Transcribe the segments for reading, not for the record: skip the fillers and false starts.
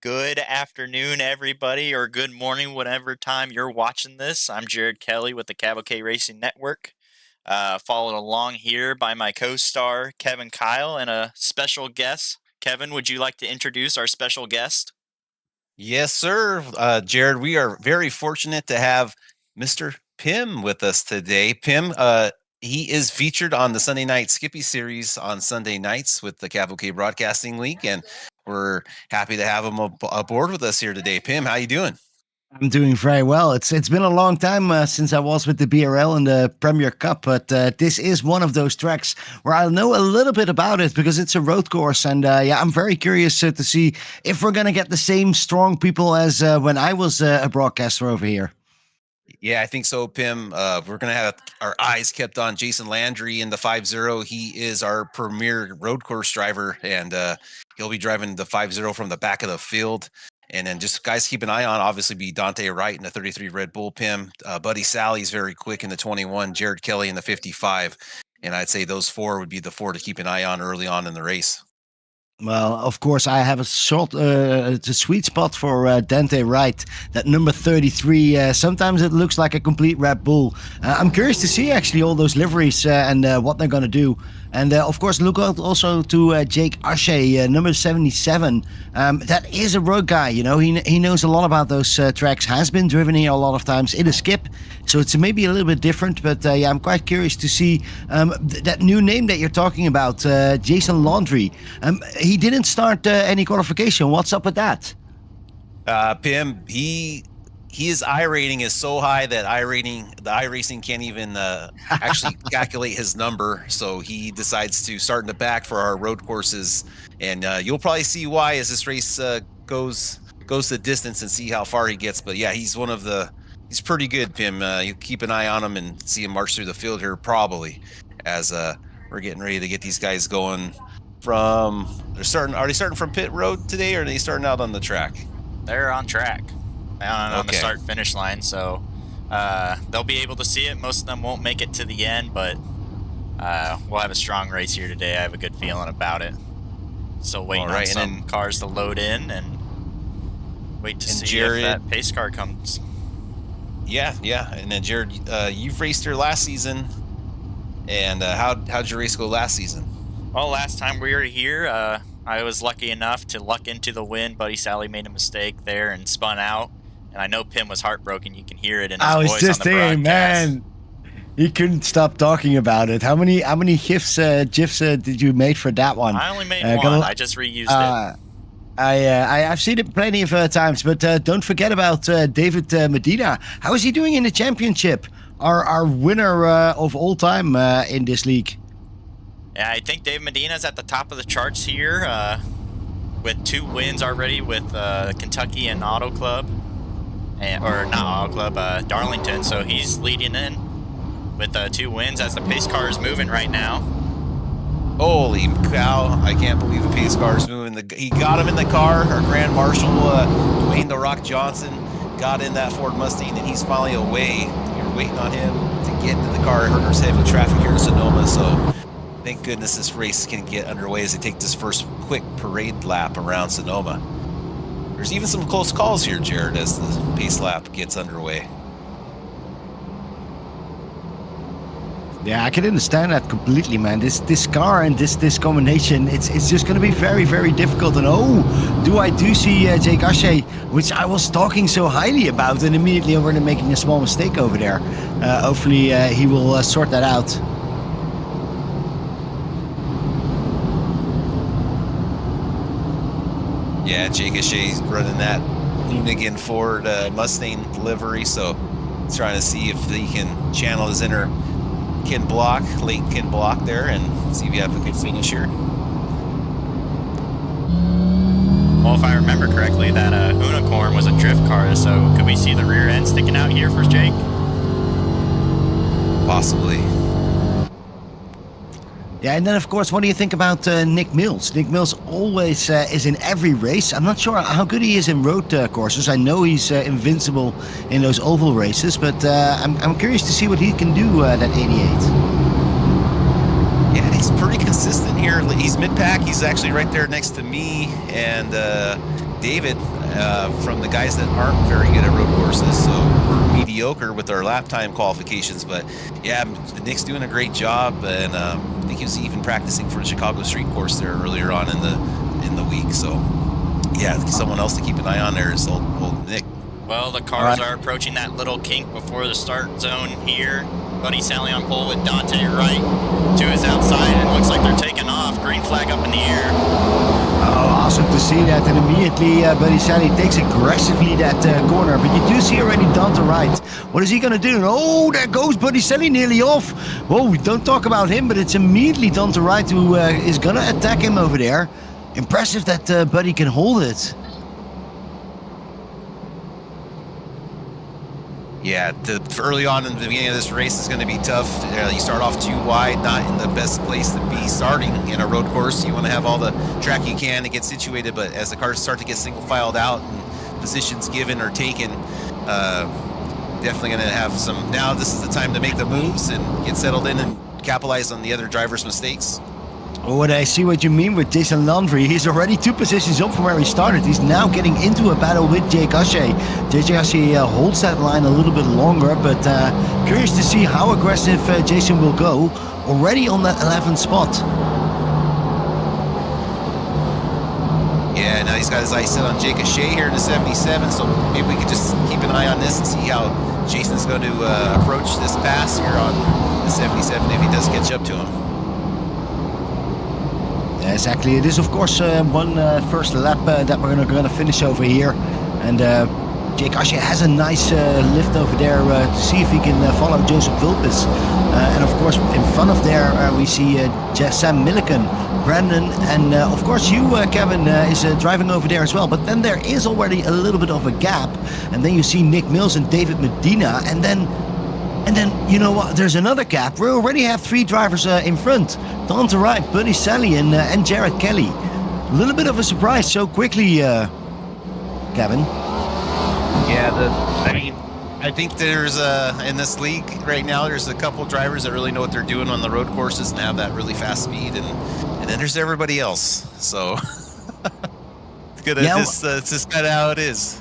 Good afternoon, everybody, or good morning, whatever time you're watching this. I'm Jared Kelly with the Cavalcade Racing Network. Followed along here by my co-star, Kevin Kyle, and a special guest. Kevin, would you like to introduce our special guest? Yes, sir. Jared, we are very fortunate to have Mr. Pim with us today. Pim, he is featured on the Sunday Night Skippy series on Sunday nights with the Cavalcade Broadcasting League, and we're happy to have him aboard with us here today. Pim, how you doing? I'm doing very well. It's been a long time since I was with the BRL and the Premier Cup, but this is one of those tracks where I know a little bit about it because it's a road course, and I'm very curious to see if we're gonna get the same strong people as when I was a broadcaster over here. Yeah, I think so, Pim. We're going to have our eyes kept on Jason Landry in the 5-0. He is our premier road course driver, and he'll be driving the 5-0 from the back of the field. And then just guys keep an eye on, obviously, be Dante Wright in the 33 Red Bull, Pim. Buddy Sally's very quick in the 21, Jared Kelly in the 55. And I'd say those four would be the four to keep an eye on early on in the race. Well, of course, I have it's a sweet spot for Dante Wright, that number 33. Sometimes it looks like a complete Red Bull. I'm curious to see actually all those liveries and what they're going to do. And of course, look out also to Jake Ashe, number 77. That is a road guy, you know. He knows a lot about those tracks, has been driven here a lot of times in a skip. So it's maybe a little bit different, but yeah, I'm quite curious to see that new name that you're talking about, Jason Laundry. He didn't start any qualification. What's up with that? Pim, his I rating is so high that the iRacing can't even actually calculate his number. So he decides to start in the back for our road courses, and you'll probably see why as this race goes the distance and see how far he gets. But yeah, he's pretty good, Pim. You keep an eye on him and see him march through the field here probably as we're getting ready to get these guys going. Are they starting from pit road today, or are they starting out on the track? They're on track. On the start finish line, so they'll be able to see it. Most of them won't make it to the end, but we'll have a strong race here today. I have a good feeling about it. So waiting on some cars to load in and wait to see if that pace car comes. Yeah. And then Jared, you've raced here last season, and how'd your race go last season? Well, last time we were here, I was lucky enough to luck into the win. Buddy Sally made a mistake there and spun out. And I know Pim was heartbroken. You can hear it in his voice on the broadcast. I was just saying, man, he couldn't stop talking about it. How many GIFs did you make for that one? I only made one. I just reused it. I've seen it plenty of times, but don't forget about David Medina. How is he doing in the championship? Our winner of all time in this league. Yeah, I think Dave Medina's at the top of the charts here with 2 wins already with Kentucky and Auto Club. Or not Auto Club, Darlington. So he's leading in with 2 wins as the pace car is moving right now. Holy cow, I can't believe the pace car is moving. He got him in the car. Our Grand Marshal, Dwayne The Rock Johnson, got in that Ford Mustang, and he's finally away. We were waiting on him to get into the car. There's heavy traffic here in Sonoma, so thank goodness this race can get underway as they take this first quick parade lap around Sonoma. There's even some close calls here, Jared, as the pace lap gets underway. Yeah, I can understand that completely, man. This car and this combination, it's just going to be very, very difficult. And I do see Jake Ashe, which I was talking so highly about, and immediately already making a small mistake over there. Hopefully he will sort that out. Yeah, Jake Ashe's running that Hoonigan Ford Mustang livery, so he's trying to see if he can channel his inner late Ken Block there, and see if we have a good finish here. Well, if I remember correctly, that Unicorn was a drift car, so could we see the rear end sticking out here for Jake? Possibly. Yeah, and then of course, what do you think about Nick Mills? Nick Mills always is in every race. I'm not sure how good he is in road courses. I know he's invincible in those oval races, but I'm curious to see what he can do at 88. Yeah, he's pretty consistent here. He's mid-pack. He's actually right there next to me, and David from the guys that aren't very good at road courses. So we're mediocre with our lap time qualifications. But yeah, Nick's doing a great job, and I think he was even practicing for the Chicago Street course there earlier on in the week. So yeah, someone else to keep an eye on there is old Nick. Well, the cars are approaching that little kink before the start zone here. Buddy Sally on pole with Dante right to his outside, and it looks like they're taking off. Green flag up in the air. Oh, awesome to see that. And immediately Buddy Sally takes aggressively that corner. But you do see already Dante right. What is he going to do? Oh, there goes Buddy Sally nearly off. Oh, we don't talk about him, but it's immediately Dante right who is going to attack him over there. Impressive that Buddy can hold it. Yeah, early on in the beginning of this race is going to be tough. You start off too wide, not in the best place to be starting in a road course. You want to have all the track you can to get situated, but as the cars start to get single filed out and positions given or taken, definitely going to have some. Now this is the time to make the moves and get settled in and capitalize on the other driver's mistakes. Oh, and I see what you mean with Jason Landry. He's already 2 positions up from where he started. He's now getting into a battle with Jake Ashe. Jake Ashe holds that line a little bit longer, but curious to see how aggressive Jason will go. Already on that 11th spot. Yeah, now he's got his eyes set on Jake Ashe here in the 77, so maybe we could just keep an eye on this and see how Jason's going to approach this pass here on the 77 if he does catch up to him. Yeah, exactly. It is, of course, one first lap that we're going to finish over here. And Jake Ashe has a nice lift over there to see if he can follow Joseph Vulpes. And, of course, in front of there, we see Sam Milliken, Brandon, and, of course, you, Kevin, is driving over there as well. But then there is already a little bit of a gap. And then you see Nick Mills and David Medina. And then, you know what, there's another gap. We already have 3 drivers in front. Dante Wright, Buddy Sally, and Jared Kelly. A little bit of a surprise so quickly, Kevin. Yeah, I think there's in this league right now, there's a couple drivers that really know what they're doing on the road courses and have that really fast speed, and then there's everybody else. So it's just kind of how it is.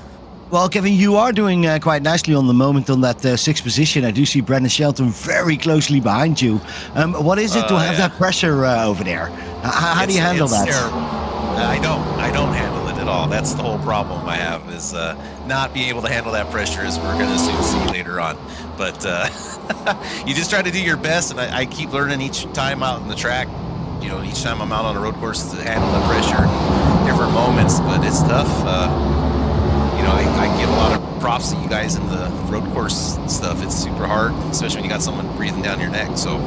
Well, Kevin, you are doing quite nicely on the moment on that 6th position. I do see Brandon Shelton very closely behind you. What is it to have that pressure over there? How do you handle that? I don't handle it at all. That's the whole problem I have is not being able to handle that pressure, as we're going to soon see later on. But you just try to do your best, and I keep learning each time out on the track. You know, each time I'm out on a road course to handle the pressure in different moments, but it's tough. You know, I give a lot of props to you guys in the road course stuff. It's super hard, especially when you got someone breathing down your neck. So,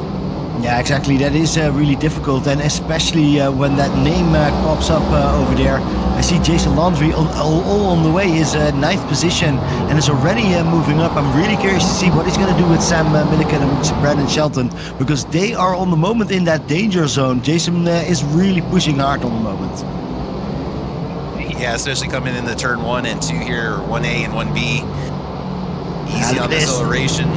yeah, exactly. That is really difficult, and especially when that name pops up over there. I see Jason Landry all on the way is 9th position and is already moving up. I'm really curious to see what he's going to do with Sam Milliken and Brandon Shelton, because they are on the moment in that danger zone. Jason is really pushing hard on the moment. Yeah, especially coming into turn 1 and 2 here, or 1A and 1B. Easy on the acceleration.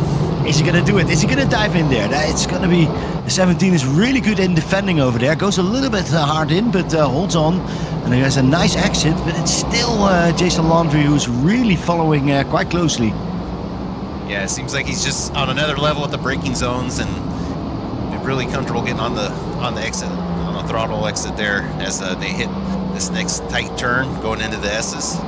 Is he going to do it? Is he going to dive in there? It's going to be... The 17 is really good in defending over there. Goes a little bit hard in, but holds on. And he has a nice exit, but it's still Jason Landry who's really following quite closely. Yeah, it seems like he's just on another level at the braking zones and really comfortable getting on the exit, on the throttle exit there as they hit this next tight turn going into the S's.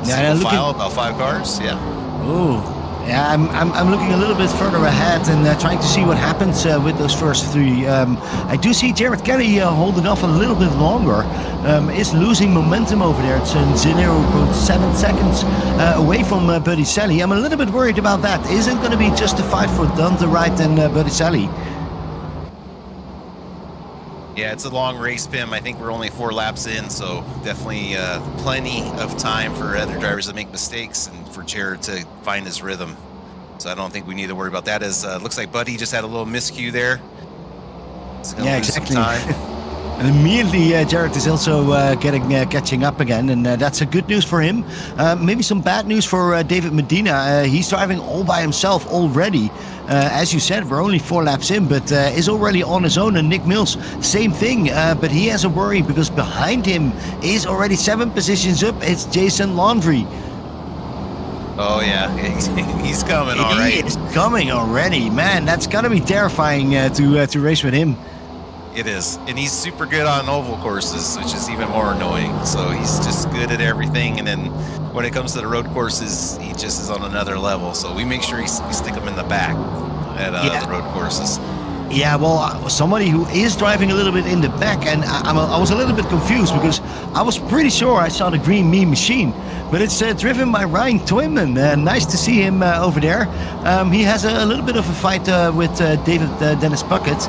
Yeah, file about 5 cars. Yeah. Oh, yeah. I'm looking a little bit further ahead and trying to see what happens with those first 3. I do see Jared Kelly holding off a little bit longer. Is losing momentum over there. It's 0.7 seconds away from Buddy Sally. I'm a little bit worried about that. Isn't going to be justified for Dante Wright and Buddy Sally. Yeah, it's a long race, Pim. I think we're only 4 laps in, so definitely plenty of time for other drivers to make mistakes and for Jared to find his rhythm. So I don't think we need to worry about that. As looks like Buddy just had a little miscue there. Yeah, exactly. And immediately, Jared is also catching up again, and that's a good news for him. Maybe some bad news for David Medina. He's driving all by himself already. As you said, we're only 4 laps in, but is already on his own. And Nick Mills, same thing, but he has a worry because behind him is already 7 positions up. It's Jason Laundry. Oh yeah, he's coming all right. He is coming already, man. That's gotta be terrifying to race with him. It is, and he's super good on oval courses, which is even more annoying. So he's just good at everything, and then when it comes to the road courses, he just is on another level. So we make sure we stick him in the back at the road courses. Yeah, well, somebody who is driving a little bit in the back, and I was a little bit confused because I was pretty sure I saw the green Me machine, but it's driven by Ryan Toyman. Nice to see him over there. He has a little bit of a fight with Dennis Puckett,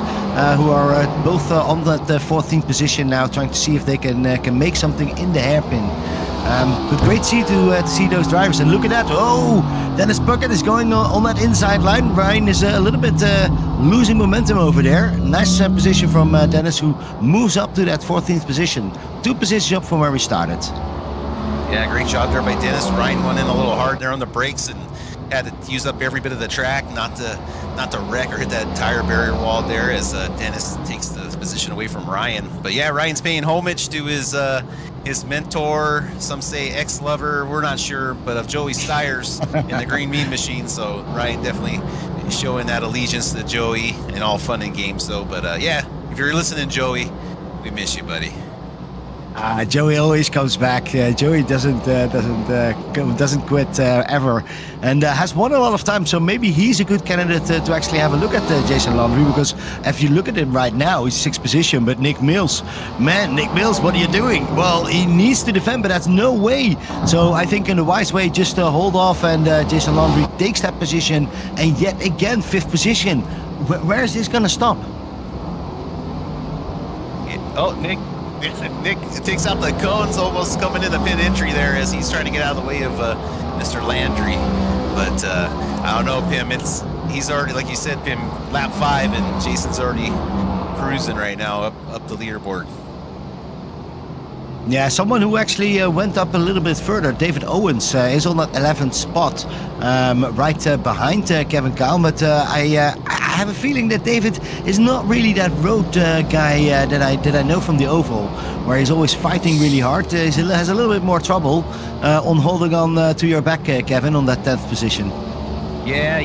who are both on that 14th position now, trying to see if they can make something in the hairpin. But great to see those drivers, and look at that. Oh, Dennis Puckett is going on that inside line. Ryan is a little bit losing momentum over there. Nice position from Dennis, who moves up to that 14th position. 2 positions up from where we started. Yeah, great job there by Dennis. Ryan went in a little hard there on the brakes and had to use up every bit of the track, not to wreck or hit that tire barrier wall there, as Dennis takes the position away from Ryan. But yeah, Ryan's paying homage to his mentor, some say ex-lover, we're not sure, but of Joey Steyer's in the Green Mean Machine. So Ryan definitely showing that allegiance to Joey in all fun and games. So, but yeah, if you're listening, Joey, we miss you, buddy. Joey always comes back. Joey doesn't quit ever, and has won a lot of times. So maybe he's a good candidate to actually have a look at Jason Laundry, because if you look at him right now, he's 6th position. But Nick Mills, what are you doing? Well, he needs to defend, but that's no way. So I think in a wise way, just hold off, and Jason Laundry takes that position, and yet again 5th position. Where is this going to stop? Nick takes out the cones, almost coming in the pit entry there as he's trying to get out of the way of Mr. Landry. But I don't know, Pim. He's already, like you said, Pim, lap 5, and Jason's already cruising right now up the leaderboard. Yeah, someone who actually went up a little bit further, David Owens, is on that 11th spot, right behind Kevin Kyle. But I have a feeling that David is not really that road guy that I know from the oval, where he's always fighting really hard. He has a little bit more trouble on holding on to your back, Kevin, on that 10th position. Yeah,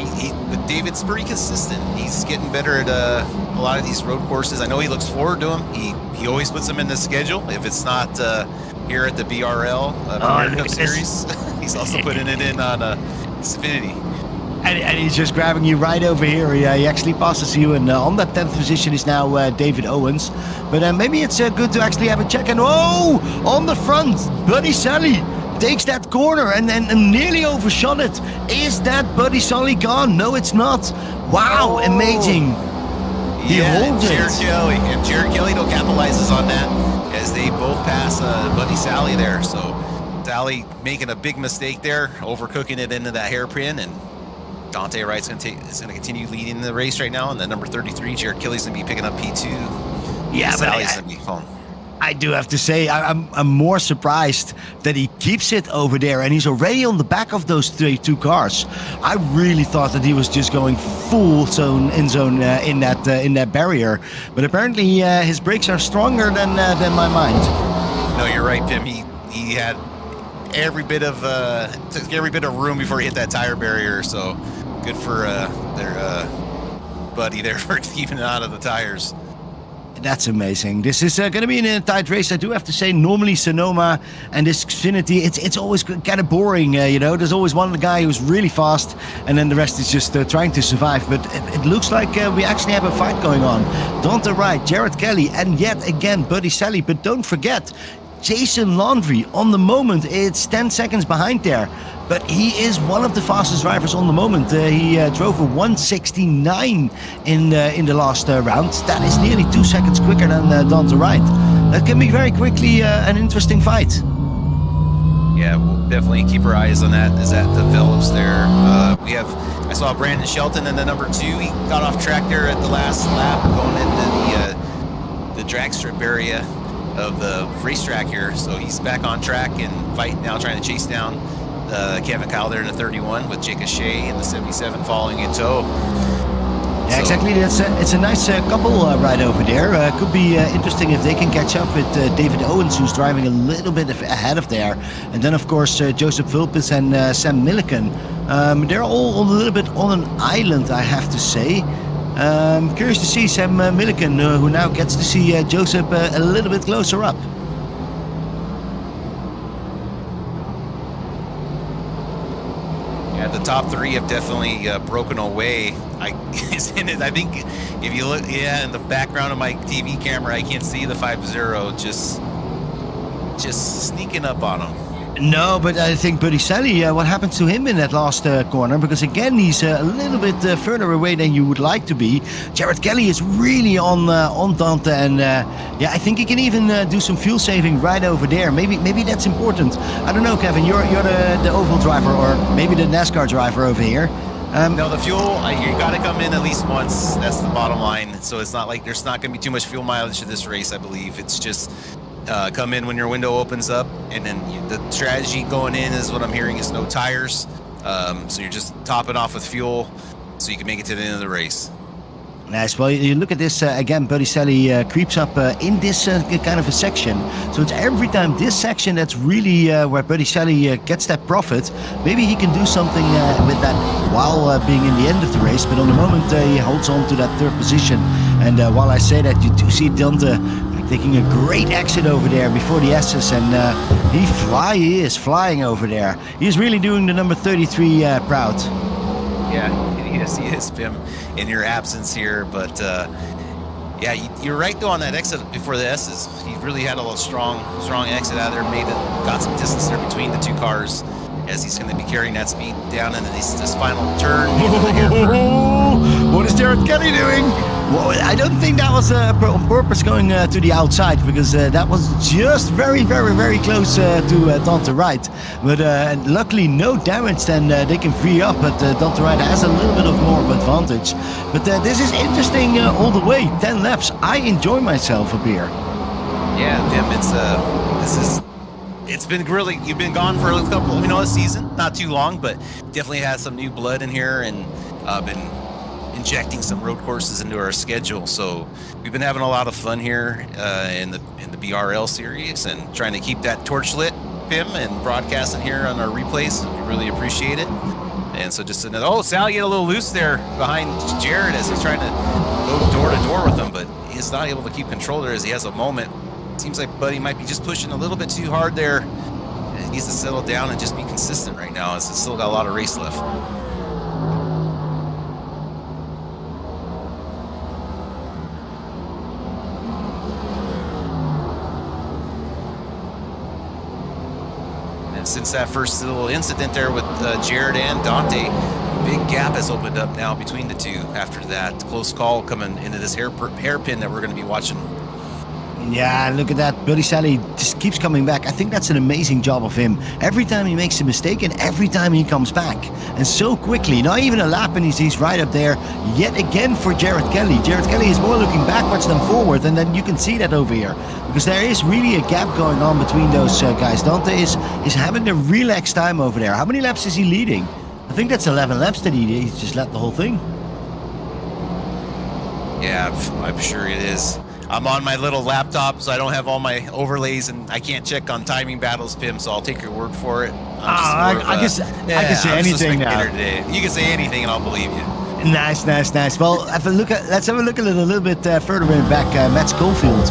but David's pretty consistent. He's getting better at a lot of these road courses. I know he looks forward to them. He always puts them in the schedule. If it's not here at the BRL Cup Series, he's also putting it in on Xfinity. And he's just grabbing you right over here. He actually passes you, and on that 10th position is now David Owens. But maybe it's good to actually have a check. And on the front, Buddy Sally takes that corner and nearly overshot it. Is that Buddy Sully gone? No, it's not. Wow, amazing. He holds it. Jared Kelly capitalizes on that as they both pass Buddy Sally there. So Sally making a big mistake there, overcooking it into that hairpin, and Dante Wright's going to continue leading the race right now. And then number 33, Jared Kelly's going to be picking up P2. Yeah, Sally's going to be fun. I do have to say, I'm more surprised that he keeps it over there, and he's already on the back of those 2 cars. I really thought that he was just going full zone in that barrier, but apparently his brakes are stronger than my mind. No, you're right, Tim. He had every bit of took every bit of room before he hit that tire barrier. So good for their buddy there for keeping it out of the tires. That's amazing. This is going to be a tight race. I do have to say, normally Sonoma and this Xfinity, it's always kind of boring. There's always one guy who's really fast, and then the rest is just trying to survive. But it looks like we actually have a fight going on. Dante Wright, Jared Kelly, and yet again Buddy Sally. But don't forget, Jason Laundry on the moment. It's 10 seconds behind there, but he is one of the fastest drivers on the moment. He drove a 169 in the last round. That is nearly 2 seconds quicker than Dante Wright. That can be very quickly an interesting fight. Yeah, we'll definitely keep our eyes on that as that develops there. I saw Brandon Shelton in the number 2. He got off track there at the last lap going into the drag strip area of the racetrack here. So he's back on track and fighting now, trying to chase down Kevin Kyle there in the 31 with Jake Shea in the 77 following in tow. Yeah, exactly. It's a nice couple right over there. Could be interesting if they can catch up with David Owens, who's driving a little bit ahead of there. And then, of course, Joseph Vulpes and Sam Milliken. They're all a little bit on an island, I have to say. Curious to see Sam Milliken, who now gets to see Joseph a little bit closer up. Yeah, the top three have definitely broken away. I think if you look, in the background of my TV camera, I can't see the 5-0 just sneaking up on him. No, but I think Buddy Sally, what happened to him in that last corner? Because again, he's a little bit further away than you would like to be. Jared Kelly is really on Dante, and yeah, I think he can even do some fuel saving right over there. Maybe that's important. I don't know, Kevin. You're the oval driver, or maybe the NASCAR driver over here. No, the fuel, you got to come in at least once. That's the bottom line. So it's not like there's not going to be too much fuel mileage to this race, I believe. It's just come in when your window opens up, and then the strategy going in is what I'm hearing is no tires. So you're just topping off with fuel so you can make it to the end of the race. Nice. Well, you look at this again. Buddy Sally creeps up in this kind of a section. So it's every time this section that's really where Buddy Sally gets that profit. Maybe he can do something with that while being in the end of the race. But on the moment, he holds on to that third position. And while I say that, you do see Dante taking a great exit over there before the S's, and he is flying over there. He's really doing the number 33 proud. Yeah, he is, Pim, in your absence here. But yeah, you're right though on that exit before the S's. He really had a little strong exit out of there, got some distance there between the two cars, as he's going to be carrying that speed down into this final turn. What is Jared Kelly doing? Well, I don't think that was on purpose going to the outside, because that was just very, very, very close to Dante Wright. But luckily no damage, then they can free up, but Dante Wright has a little bit of more of advantage. But this is interesting all the way, 10 laps. I enjoy myself up here. Yeah, Jim, it's been really, you've been gone for a couple, this season, not too long, but definitely had some new blood in here, and been injecting some road courses into our schedule. So we've been having a lot of fun here in the BRL series, and trying to keep that torch lit, Pim, and broadcasting here on our replays. We really appreciate it. And so just another, Sal get a little loose there behind Jared as he's trying to go door to door with him, but he's not able to keep control there as he has a moment. Seems like Buddy might be just pushing a little bit too hard there. He needs to settle down and just be consistent right now, as it's still got a lot of race left. And since that first little incident there with Jared and Dante, big gap has opened up now between the two after that close call coming into this hairpin that we're going to be watching. Yeah, look at that. Buddy Sally just keeps coming back. I think that's an amazing job of him. Every time he makes a mistake, and every time he comes back. And so quickly. Not even a lap, and he's right up there yet again for Jared Kelly. Jared Kelly is more looking backwards than forward, and then you can see that over here. Because there is really a gap going on between those guys. Dante is having a relaxed time over there. How many laps is he leading? I think that's 11 laps that he's just led the whole thing. Yeah, I'm sure it is. I'm on my little laptop, so I don't have all my overlays, and I can't check on timing battles, Pim, so I'll take your word for it. I can say anything now. Today. You can say anything, and I'll believe you. Nice. Well, let's have a look a little bit further back. Matt Schofield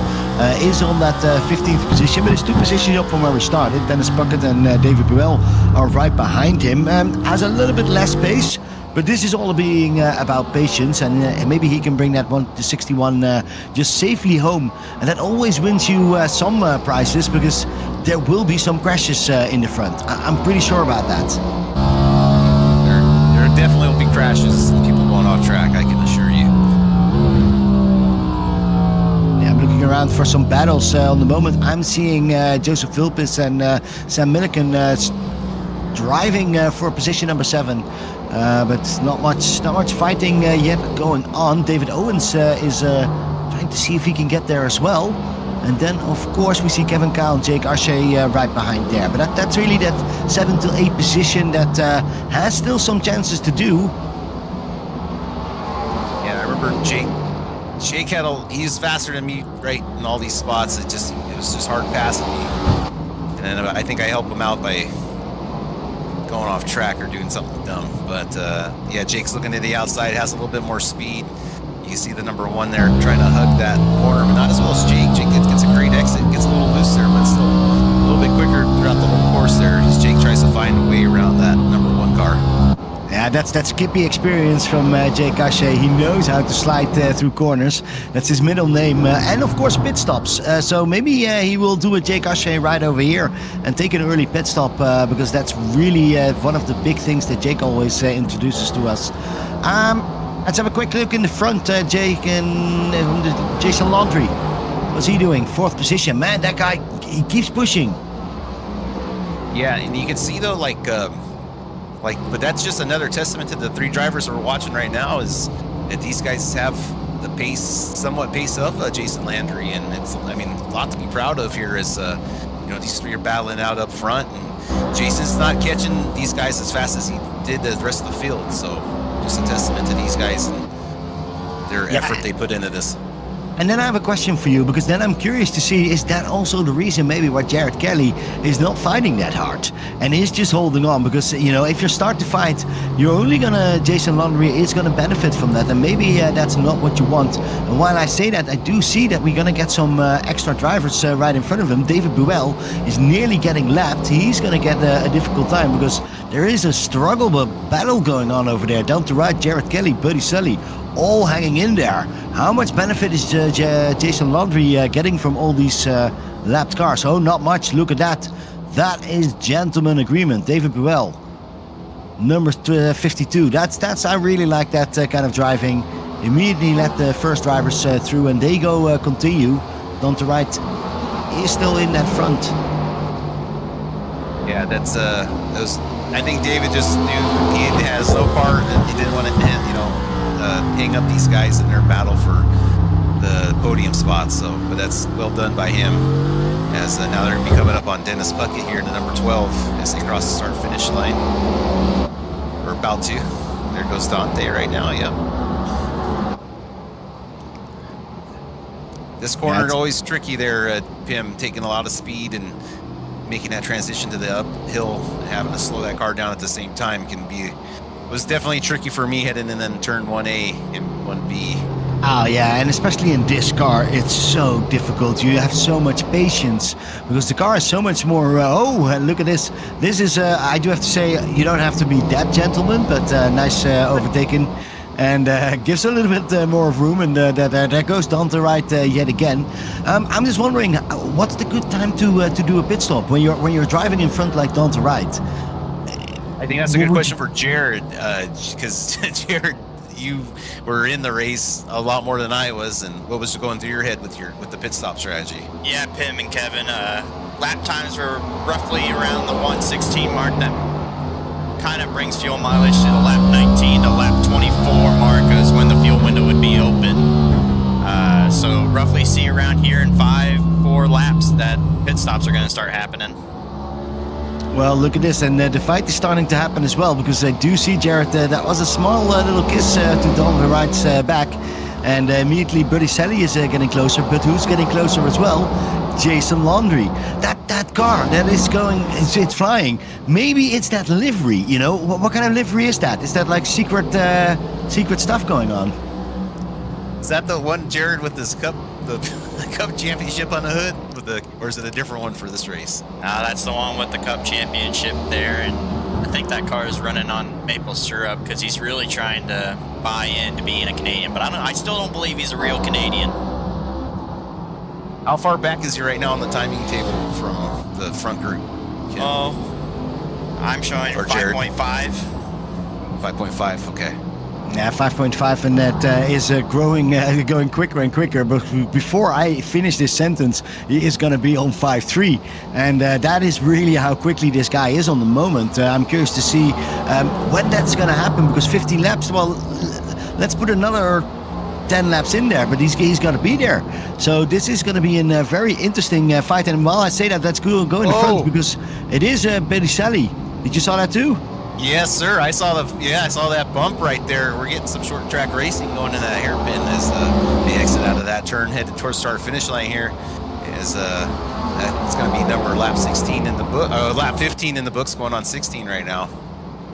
is on that 15th position, but it's 2 positions up from where we started. Dennis Puckett and David Buell are right behind him. Has a little bit less pace. But this is all being about patience, and maybe he can bring that 1-61 just safely home. And that always wins you some prizes, because there will be some crashes in the front. I'm pretty sure about that. There definitely will be crashes and people going off track, I can assure you. Yeah, I'm looking around for some battles. On the moment, I'm seeing Joseph Vulpes and Sam Milliken driving for position number 7. But not much fighting yet going on. David Owens is trying trying to see if he can get there as well. And then, of course, we see Kevin Kyle and Jake Arce right behind there. But that's really that 7 to 8 position that has still some chances to do. Yeah, I remember Jake had he's faster than me right in all these spots. It was just hard passing me. And then I think I helped him out by going off track or doing something dumb. But yeah, Jake's looking to the outside, has a little bit more speed. You can see the number 1 there trying to hug that corner, but not as well as Jake. Jake gets a great exit, gets a little loose there, but still a little bit quicker throughout the whole course there as Jake tries to find a way around that number 1 car. Yeah, that's Skippy experience from Jake Arce. He knows how to slide through corners. That's his middle name. And of course pit stops. So maybe he will do a Jake Arce right over here and take an early pit stop because that's really one of the big things that Jake always introduces to us. Let's have a quick look in the front, Jake and Jason Laundry. What's he doing? 4th position. Man, that guy, he keeps pushing. Yeah, and you can see though, but that's just another testament to the 3 drivers we're watching right now is that these guys have the somewhat pace of Jason Landry, and it's, I mean, a lot to be proud of here as these 3 are battling out up front, and Jason's not catching these guys as fast as he did the rest of the field, so just a testament to these guys and their effort they put into this. And then I have a question for you, because then I'm curious to see, is that also the reason maybe why Jared Kelly is not fighting that hard and is just holding on? Because, if you start to fight, Jason Laundry is gonna benefit from that, and maybe that's not what you want. And while I say that, I do see that we're gonna get some extra drivers right in front of him. David Buell is nearly getting lapped. He's gonna get a difficult time because there is a struggle battle going on over there. Down to right, Jared Kelly, Buddy Sully, all hanging in there. How much benefit is Jason Laundry getting from all these lapped cars? Oh, not much. Look at that. That is gentleman agreement. David Buell, number 52. I really like that kind of driving. Immediately let the first drivers through, and they go continue. Down to right is still in that front. Yeah, I think David just knew he has no part, and he didn't want to, hang up these guys in their battle for the podium spots. But that's well done by him. As now they're going to be coming up on Dennis Puckett here in the number 12 as they cross the start-finish line. We're about to. There goes Dante right now. Yep. This corner always tricky there. Pim taking a lot of speed and making that transition to the uphill, having to slow that car down at the same time was definitely tricky for me heading in then turn 1A and 1B. Oh yeah, and especially in this car, it's so difficult. You have so much patience because the car is so much more. Look at this. This is. I do have to say, you don't have to be that gentleman, but nice overtaking, and gives a little bit more of room. And there goes Dante right yet again. I'm just wondering, what's the good time to do a pit stop when you're driving in front like Dante right? I think that's a good question for Jared, because Jared, you were in the race a lot more than I was, and what was going through your head with the pit stop strategy? Yeah, Pim and Kevin, lap times were roughly around the 1:16 mark. That kind of brings fuel mileage to the lap 19 to lap 24 mark is when the fuel window would be open. So roughly see around here in 4 laps that pit stops are going to start happening. Well, look at this, and the fight is starting to happen as well, because I do see Jared, that was a small little kiss to Don Wright's back, and immediately Buddy Sally is getting closer, but who's getting closer as well? Jason Laundry. That car, that is going, it's flying. Maybe it's that livery, what kind of livery is that? Is that like secret stuff going on? Is that the one, Jared, with this cup, the Cup Championship on the hood? Or is it a different one for this race? That's the one with the Cup Championship there, and I think that car is running on maple syrup because he's really trying to buy into being a Canadian, but I still don't believe he's a real Canadian. How far back is he right now on the timing table from the front group? Ken? I'm showing 5.5. 5.5, okay. Yeah, 5.5, and that is going quicker and quicker. But before I finish this sentence, he is going to be on 5.3, and that is really how quickly this guy is on the moment. I'm curious to see when that's going to happen, because 15 laps. Well, let's put another 10 laps in there, but he's got to be there. So this is going to be a very interesting fight. And while I say that, let's go in the front, because it is Bericelli. Did you saw that too? Yes, sir. I saw that bump right there. We're getting some short track racing going in that hairpin as they exit out of that turn, headed towards start finish line here. As it's going to be lap 16 in the book, lap 15 in the books, going on 16 right now.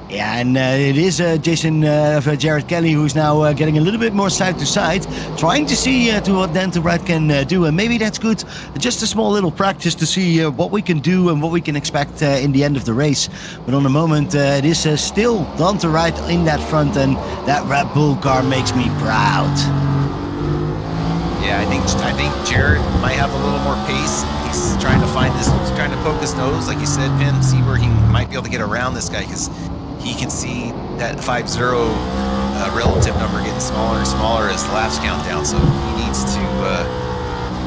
Yeah, and it is Jared Kelly who's now getting a little bit more side to side, trying to see to what Dante Wright can do, and maybe that's good. Just a small little practice to see what we can do and what we can expect in the end of the race. But on the moment, it is still Dante Wright in that front, and that Red Bull car makes me proud. Yeah, I think Jared might have a little more pace. He's trying to poke his nose, like you said, Pim, see where he might be able to get around this guy, because he can see that 5-0 relative number getting smaller and smaller as the laps count down. So he needs to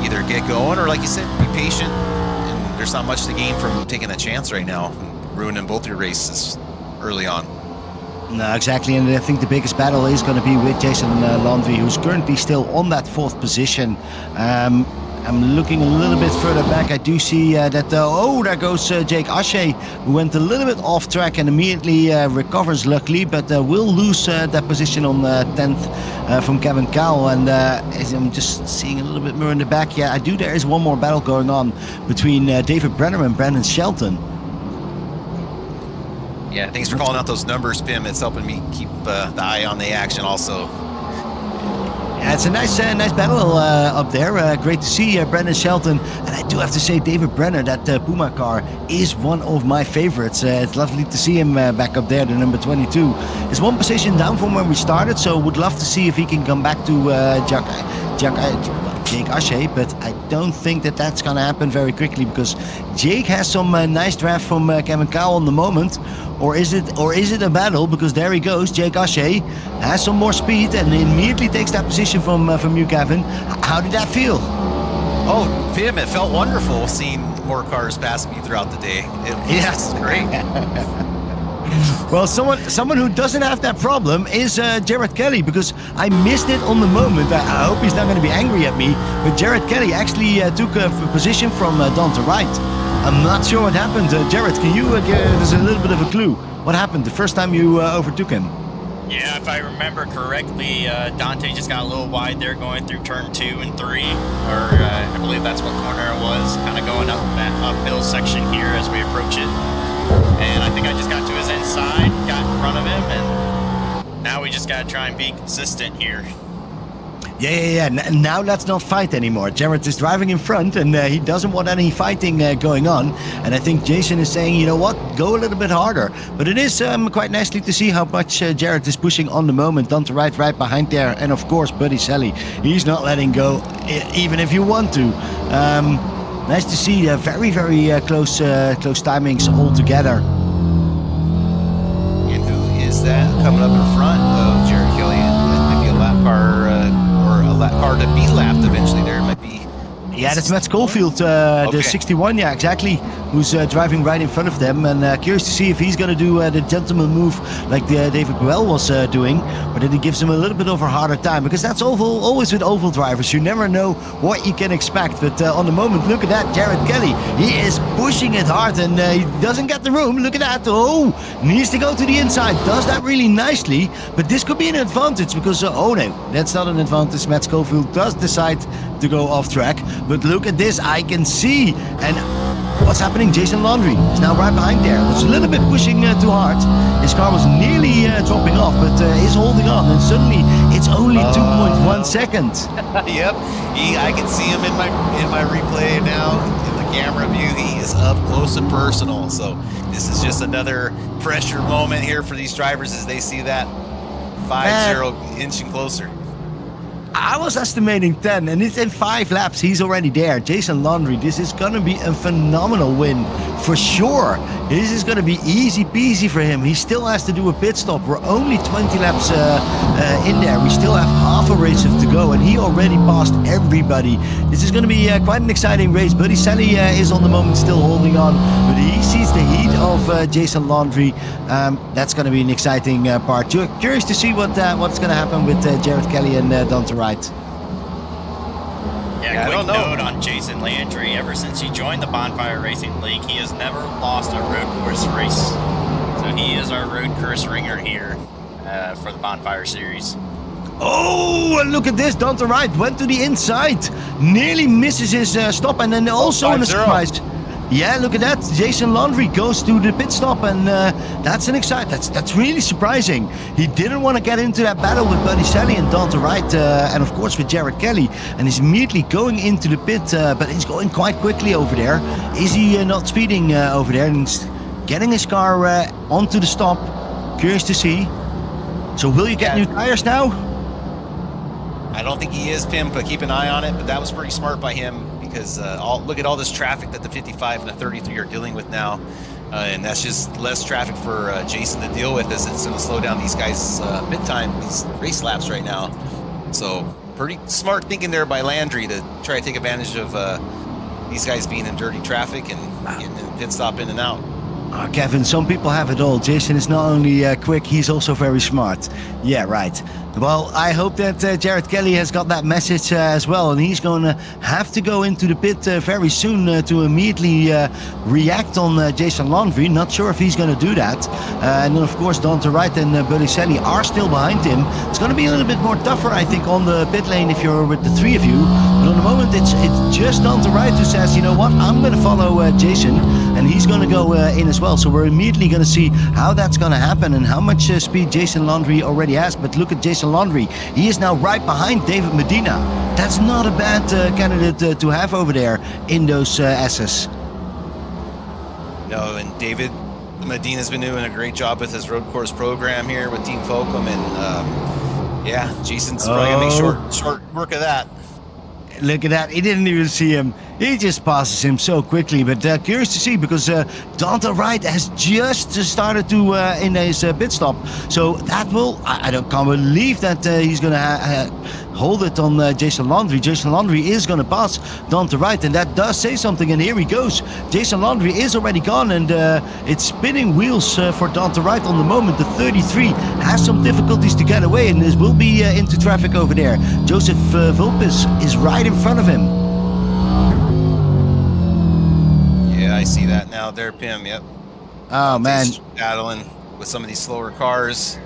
either get going or, like you said, be patient. And there's not much to gain from taking a chance right now and ruining both your races early on. No, exactly, and I think the biggest battle is going to be with Jason Landry, who's currently still on that 4th position. I'm looking a little bit further back. I do see that, there goes Jake Ashe, who went a little bit off track and immediately recovers, luckily, but will lose that position on 10th from Kevin Cowell. And as I'm just seeing a little bit more in the back, there is one more battle going on between David Brenner and Brandon Shelton. Yeah, thanks for calling out those numbers, Pim. It's helping me keep the eye on the action also. Yeah, it's a nice battle up there. Great to see Brandon Shelton. And I do have to say, David Brenner, that Puma car, is one of my favorites. It's lovely to see him back up there, the number 22. It's one position down from when we started, so would love to see if he can come back to Jake Ashe, but I don't think that that's going to happen very quickly, because Jake has some nice draft from Kevin Cowell on the moment. Or is it a battle? Because there he goes, Jake Ashe has some more speed and immediately takes that position from you, Kevin. How did that feel? Oh, Pim, it felt wonderful seeing more cars pass me throughout the day. Yes, great. Well, someone who doesn't have that problem is Jared Kelly, because I missed it on the moment. I hope he's not going to be angry at me, but Jared Kelly actually took a position from Dante Wright. I'm not sure what happened. Jared, can you give us a little bit of a clue? What happened the first time you overtook him? Yeah, if I remember correctly, Dante just got a little wide there going through turn 2 and 3, or I believe that's what corner it was, kind of going up that uphill section here as we approach it. And I think I just got to his inside, got in front of him, and now we just got to try and be consistent here. Yeah. Now let's not fight anymore. Jared is driving in front, and he doesn't want any fighting going on. And I think Jason is saying, you know what, go a little bit harder. But it is quite nicely to see how much Jared is pushing on the moment. Dante Wright right behind there, and of course Bericelli. He's not letting go, even if you want to. Nice to see very close timings all together. And who is that coming up in front of Jared Kelly? It might be a lap car or a lap car to be lapped eventually. There might be. Yeah, that's Matt Schofield, the 61, yeah, exactly, who's driving right in front of them. And curious to see if he's going to do the gentleman move like David BRL was doing, or that he gives him a little bit of a harder time, because that's always with oval drivers. You never know what you can expect. But on the moment, look at that, Jared Kelly. He is pushing it hard, and he doesn't get the room. Look at that. Oh, needs to go to the inside. Does that really nicely. But this could be an advantage, because, oh no, that's not an advantage. Matt Schofield does decide to go off track. But look at this, I can see. And what's happening? Jason Landry is now right behind there. Was a little bit pushing too hard. His car was nearly dropping off, but he's holding on. And suddenly, it's only 2.1 seconds. Yep, I can see him in my replay now. In the camera view, he is up close and personal. So this is just another pressure moment here for these drivers as they see that 5-0 inching closer. I was estimating 10, and it's in 5 laps. He's already there. Jason Landry, this is going to be a phenomenal win for sure. This is going to be easy peasy for him. He still has to do a pit stop. We're only 20 laps in there. We still have half a race to go, and he already passed everybody. This is going to be quite an exciting race. Buddy Sally is on the moment still holding on, but he sees the heat of Jason Laundry. That's going to be an exciting part. Curious to see what's going to happen with Jared Kelly and Dante Wright. Yeah, quick note on Jason Landry. Ever since he joined the Bonfire Racing League, he has never lost a road course race. So he is our road course ringer here for the Bonfire Series. Oh, and look at this. Dante Wright went to the inside. Nearly misses his stop. And then also in a surprise. Yeah, look at that. Jason Laundry goes to the pit stop, and that's an that's really surprising. He didn't want to get into that battle with Buddy Sally and Dante Wright, and of course with Jared Kelly, and he's immediately going into the pit, but he's going quite quickly over there. Is he not speeding over there and getting his car onto the stop? Curious to see. So will you get new tires now? I don't think he is, Pim, but keep an eye on it. But that was pretty smart by him, because look at all this traffic that the 55 and the 33 are dealing with now. And that's just less traffic for Jason to deal with, as it's going to slow down these guys' pit time, these race laps right now. So pretty smart thinking there by Landry to try to take advantage of these guys being in dirty traffic and getting a pit stop in and out. Kevin, some people have it all. Jason is not only quick, he's also very smart. Yeah, right. Well, I hope that Jared Kelly has got that message as well, and he's going to have to go into the pit very soon to immediately react on Jason Laundry. Not sure if he's going to do that. And then, of course, Dante Wright and Buddy Sally are still behind him. It's going to be a little bit more tougher, I think, on the pit lane if you're with the three of you. But on the moment, it's just Dante Wright who says, you know what, I'm going to follow Jason, and he's going to go in as well. So we're immediately going to see how that's going to happen and how much speed Jason Laundry already has. But look at Jason Laundry. He is now right behind David Medina. That's not a bad candidate to have over there in those S's. No, and David Medina's been doing a great job with his road course program here with Team Folcom, and yeah, Jason's probably gonna make short work of that. Look at that. He didn't even see him. He just passes him so quickly. But curious to see, because Dante Wright has just started to in his pit stop. So that will, I can't believe that he's going to hold it on Jason Laundry. Jason Laundry is going to pass Dante Wright, and that does say something. And here he goes. Jason Laundry is already gone, and it's spinning wheels for Dante Wright on the moment. The 33 has some difficulties to get away, and this will be into traffic over there. Joseph Vulpes is right in front of him. Yeah, I see that now there, Pim. Yep. Oh, man. Battling with some of these slower cars.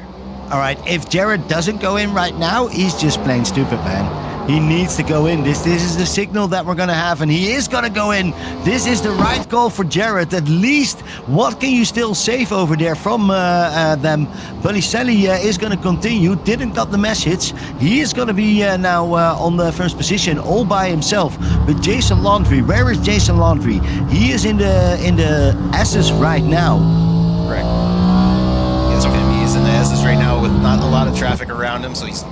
All right, if Jared doesn't go in right now, he's just plain stupid, man. He needs to go in. This is the signal that we're going to have, and he is going to go in. This is the right call for Jared. At least, what can you still save over there from them? Buddy Sally is going to continue. Didn't got the message. He is going to be now on the first position all by himself. But Jason Laundry, where is Jason Laundry? He is in the S's right now. Correct. Yes, Pim, he's in the S's right now with not a lot of traffic around him, so he's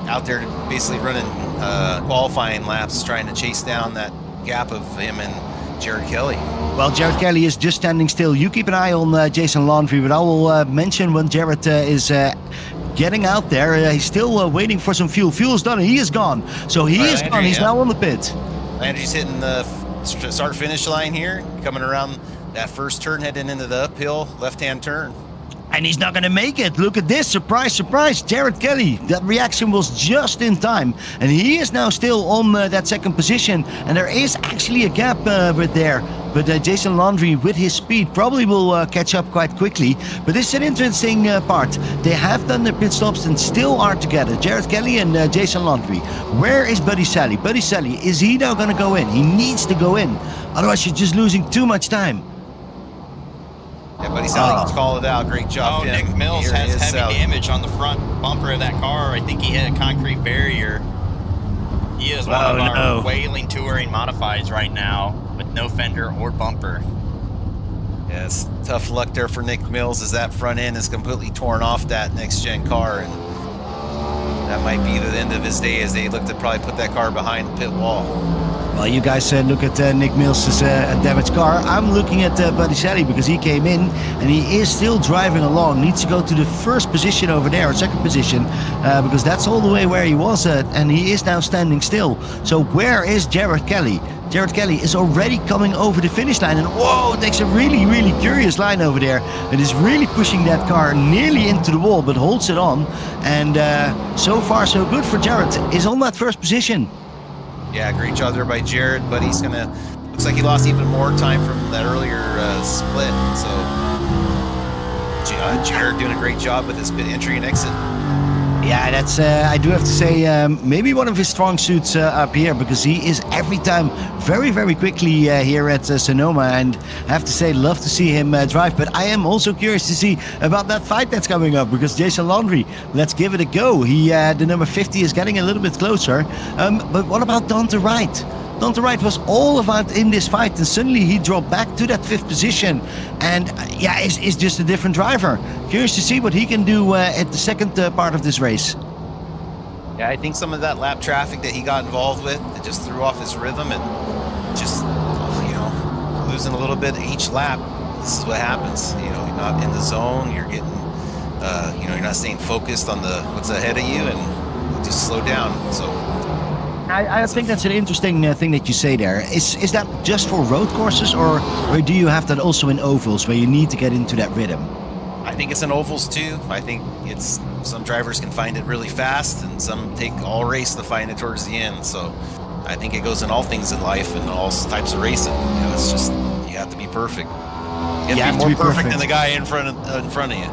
out there basically running qualifying laps, trying to chase down that gap of him and Jared Kelly. Well, Jared Kelly is just standing still. You keep an eye on Jason Laundry, but I will mention when Jared is getting out there. He's still waiting for some fuel. Fuel is done, and he is gone. So he is gone. He's now on the pit. Landry's hitting the start-finish line here, coming around that first turn, heading into the uphill left-hand turn. And he's not going to make it. Look at this. Surprise, surprise. Jared Kelly. That reaction was just in time. And he is now still on that second position. And there is actually a gap right there. But Jason Laundry, with his speed, probably will catch up quite quickly. But this is an interesting part. They have done their pit stops and still are together. Jared Kelly and Jason Laundry. Where is Buddy Sally? Buddy Sally, is he now going to go in? He needs to go in. Otherwise, you're just losing too much time. Yeah, Buddy Sally called it out. Great job. Nick Mills has heavy damage on the front bumper of that car. I think he hit a concrete barrier. He is one of our Whaling Touring modifieds right now with no fender or bumper. Yeah, it's tough luck there for Nick Mills, as that front end is completely torn off that next-gen car, and that might be the end of his day as they look to probably put that car behind the pit wall. Well, you guys look at Nick Mills' damaged car. I'm looking at Buddy Sally because he came in and he is still driving along. Needs to go to the first position over there, or second position, because that's all the way where he was at, and he is now standing still. So where is Jared Kelly? Jared Kelly is already coming over the finish line, and whoa, takes a really, really curious line over there. It is really pushing that car nearly into the wall, but holds it on. And so far, so good for Jared. Is on that first position. Yeah, great job there by Jared, but he's gonna. Looks like he lost even more time from that earlier split. So Jared doing a great job with his pit entry and exit. Yeah, that's I do have to say maybe one of his strong suits up here, because he is every time very, very quickly here at Sonoma, and I have to say, love to see him drive. But I am also curious to see about that fight that's coming up, because Jason Laundry, let's give it a go. He the number 50 is getting a little bit closer. But what about Dante Wright? Dante Wright was all about in this fight, and suddenly he dropped back to that 5th position, and yeah, is just a different driver. Curious to see what he can do at the second part of this race. Yeah, I think some of that lap traffic that he got involved with, it just threw off his rhythm, and just, you know, losing a little bit each lap. This is what happens. You know, you're not in the zone. You're getting, you know, you're not staying focused on the what's ahead of you, and you just slow down. So. I think that's an interesting thing that you say there. Is that just for road courses, or do you have that also in ovals where you need to get into that rhythm? I think it's in ovals too. I think it's some drivers can find it really fast, and some take all race to find it towards the end. So I think it goes in all things in life and all types of racing. You know, it's just you have to be perfect. You have to be more perfect than the guy in front of you.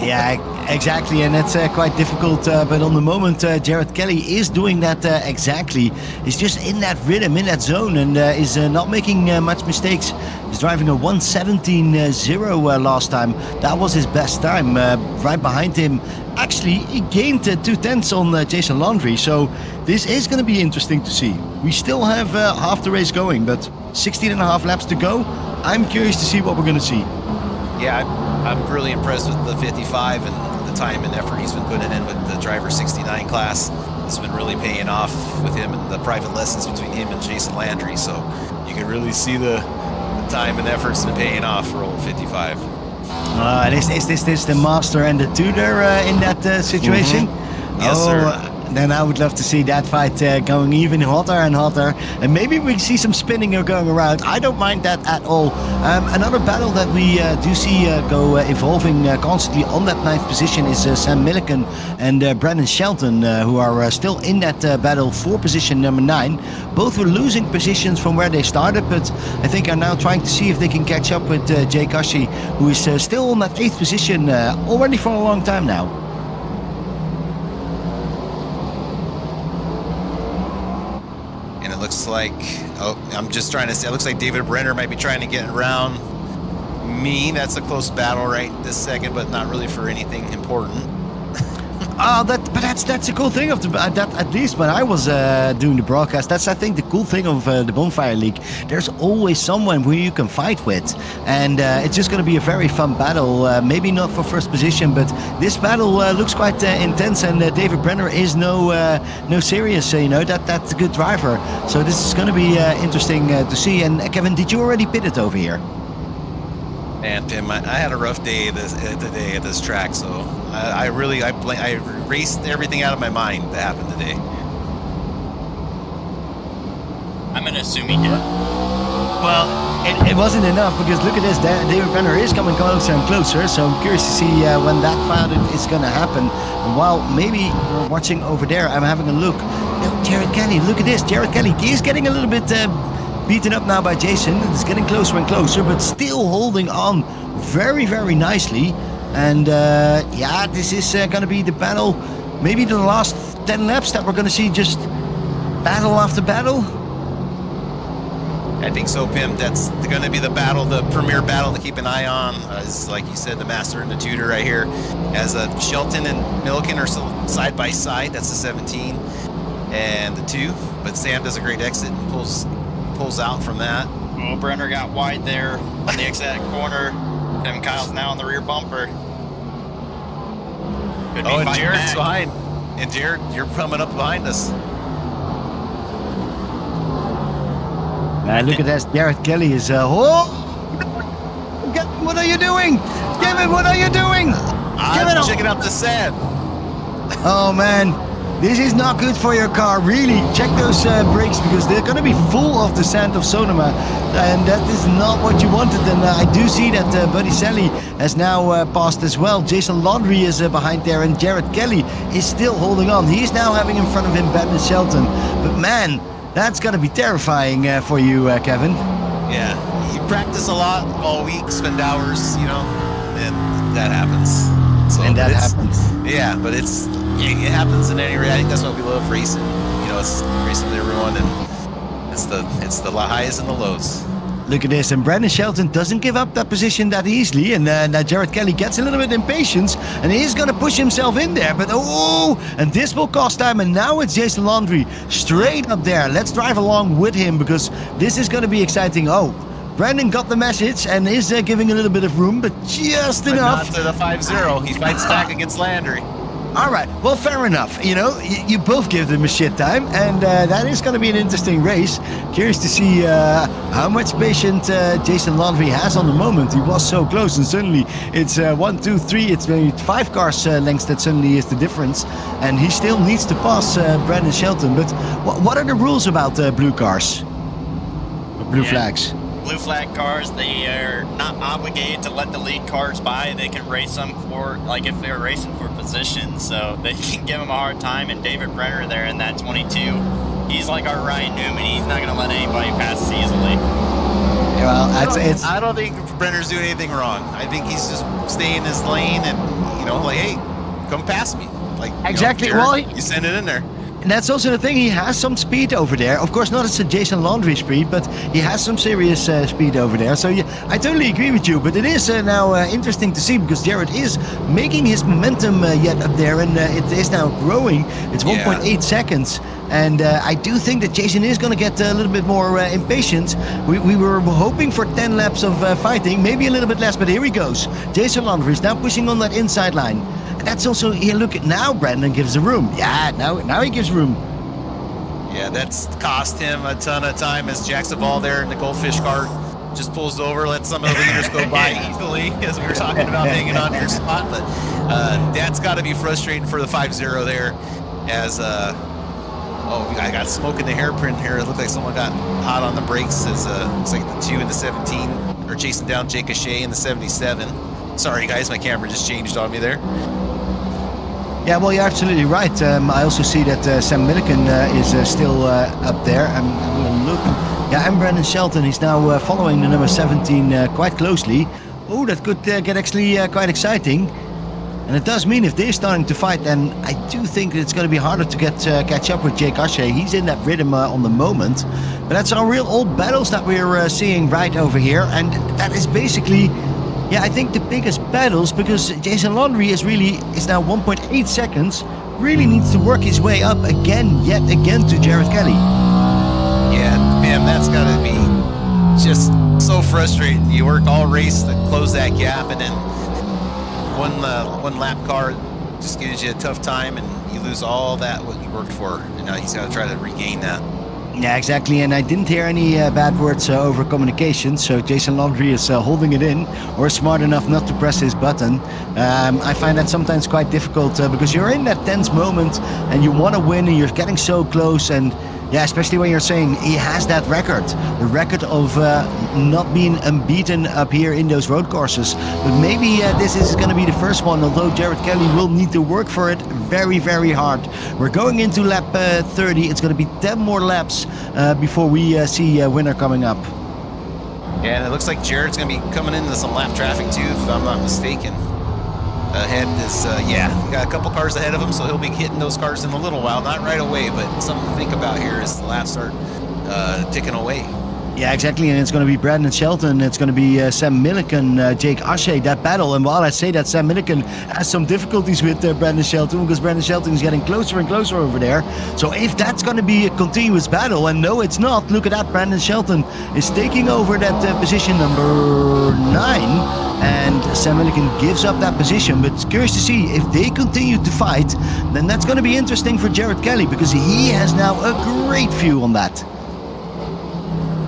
Yeah, exactly, and it's quite difficult, but on the moment Jared Kelly is doing that exactly. He's just in that rhythm, in that zone, and is not making much mistakes. He's driving a 1:17.0 last time. That was his best time. Right behind him, actually, he gained 2/10 on Jason Laundry, so this is going to be interesting to see. We still have half the race going, but 16.5 laps to go. I'm curious to see what we're going to see. Yeah, I'm really impressed with the 55 and the time and effort he's been putting in with the driver 69 class. It's been really paying off with him and the private lessons between him and Jason Landry. So you can really see the time and effort's been paying off for old 55. And is this the master and the tutor in that situation? Mm-hmm. Yes, sir. Then I would love to see that fight going even hotter and hotter, and maybe we see some spinning going around. I don't mind that at all. Another battle that we do see go evolving constantly on that 9th position is Sam Milliken and Brandon Shelton, who are still in that battle for position number 9. Both were losing positions from where they started, but I think are now trying to see if they can catch up with Jay Kashi, who is still on that 8th position already for a long time now. Looks like, I'm just trying to say, it looks like David Brenner might be trying to get around me. That's a close battle right this second, but not really for anything important. That's a cool thing of that. At least when I was doing the broadcast, that's I think the cool thing of the Bonfire League. There's always someone who you can fight with, and it's just going to be a very fun battle. Maybe not for first position, but this battle looks quite intense. And David Brenner is no serious. You know that's a good driver. So this is going to be interesting to see. And Kevin, did you already pit it over here? And Tim, I had a rough day today at this track, so I erased everything out of my mind that happened today. I'm gonna assume he did. Well, it wasn't enough, because look at this. David Brenner is coming closer and closer, so I'm curious to see when that fight is going to happen. And while maybe we're watching over there, I'm having a look. Now, Jared Kelly, look at this. Jared Kelly, he is getting a little bit beaten up now by Jason. It's getting closer and closer, but still holding on very, very nicely. And yeah, this is going to be the battle, maybe the last 10 laps that we're going to see just battle after battle. I think so, Pim. That's going to be the battle, the premier battle to keep an eye on. Is like you said, the master and the tutor right here. As Shelton and Milliken are side by side. That's the 17 and the 2. But Sam does a great exit and pulls out from that. Oh, Brenner got wide there on the exact corner. Kevin Kyle's now on the rear bumper. Oh, and Jared's behind. And Jared, you're coming up behind us. Look at that. Jared Kelly is... what are you doing? Kevin, what are you doing? I'm checking out the sand. Oh, man. This is not good for your car, really. Check those brakes, because they're going to be full of the sand of Sonoma, and that is not what you wanted. And I do see that Buddy Sally has now passed as well. Jason Laundry is behind there, and Jared Kelly is still holding on. He's now having in front of him Brandon Shelton. But man, that's going to be terrifying for you, Kevin. Yeah, you practice a lot all week, spend hours, and that happens. So, and that happens. Yeah, but it happens in any rate. I think that's what we love racing. It's racing with everyone, and it's the highs and the lows. Look at this, and Brandon Shelton doesn't give up that position that easily, and now Jared Kelly gets a little bit impatient, and he's going to push himself in there, but and this will cost time, and now it's Jason Laundry straight up there. Let's drive along with him, because this is going to be exciting. Brandon got the message and is giving a little bit of room, but just enough. Not to the 5-0. He fights back against Landry. All right, well, fair enough. You both give them a shit time, and that is going to be an interesting race. Curious to see how much patience Jason Laundry has on the moment. He was so close, and suddenly it's 1, 2, 3. It's maybe 5 cars lengths that suddenly is the difference, and he still needs to pass Brandon Shelton. But what are the rules about blue cars? Blue flags? Blue flag cars, they are not obligated to let the lead cars by. They can race them for, if they're racing for position, so they can give them a hard time. And David Brenner there in that 22, he's like our Ryan Newman. He's not going to let anybody pass easily. Well, I don't think Brenner's doing anything wrong. I think he's just staying in his lane and, hey, come past me. Exactly. Jared, you send it in there. And that's also the thing, he has some speed over there. Of course, not as a Jason Laundry speed, but he has some serious speed over there. So yeah, I totally agree with you, but it is now interesting to see, because Jared is making his momentum yet up there, and it is now growing. It's 1.8 seconds. And I do think that Jason is going to get a little bit more impatient. We were hoping for 10 laps of fighting, maybe a little bit less, but here he goes. Jason Laundry is now pushing on that inside line. That's also, here, look at now, Brandon gives the room. Yeah, now he gives room. Yeah, that's cost him a ton of time as Jack Savall there in the goldfish cart just pulls over, lets some of the leaders go by easily, as we were talking about hanging on to your spot. But that's got to be frustrating for the 5-0 there, as I got smoke in the hairpin here. It looked like someone got hot on the brakes, as looks like the 2 in the 17 are chasing down Jake O'Shea in the 77. Sorry guys, my camera just changed on me there. Yeah, well, you're absolutely right. I also see that Sam Milliken is still up there. I'm having a look. Yeah, and Brandon Shelton is now following the number 17 quite closely. Oh, that could get actually quite exciting. And it does mean if they're starting to fight, then I do think it's going to be harder to catch up with Jake O'Shea. He's in that rhythm on the moment. But that's our real old battles that we're seeing right over here. And that is basically... yeah, I think the biggest battles, because Jason Laundry is now 1.8 seconds, really needs to work his way up yet again to Jared Kelly. Yeah, man, that's got to be just so frustrating. You work all race to close that gap, and then one lap car just gives you a tough time, and you lose all that what you worked for, and now he's got to try to regain that. Yeah, exactly, and I didn't hear any bad words over communication, so Jason Laundry is holding it in, or smart enough not to press his button. I find that sometimes quite difficult, because you're in that tense moment, and you want to win, and you're getting so close, and yeah, especially when you're saying he has that record, the record of not being unbeaten up here in those road courses. But maybe this is going to be the first one, although Jared Kelly will need to work for it very, very hard. We're going into lap 30. It's going to be 10 more laps before we see a winner coming up. Yeah, and it looks like Jared's going to be coming into some lap traffic too, if I'm not mistaken. Ahead is, he got a couple cars ahead of him, so he'll be hitting those cars in a little while. Not right away, but something to think about here as the laps start ticking away. Yeah, exactly, and it's going to be Brandon Shelton, it's going to be Sam Milliken, Jake O'Shea, that battle. And while I say that Sam Milliken has some difficulties with Brandon Shelton, because Brandon Shelton is getting closer and closer over there. So if that's going to be a continuous battle, and no, it's not, look at that, Brandon Shelton is taking over that position number 9, and Sam Milliken gives up that position. But it's curious to see if they continue to fight, then that's going to be interesting for Jared Kelly, because he has now a great view on that.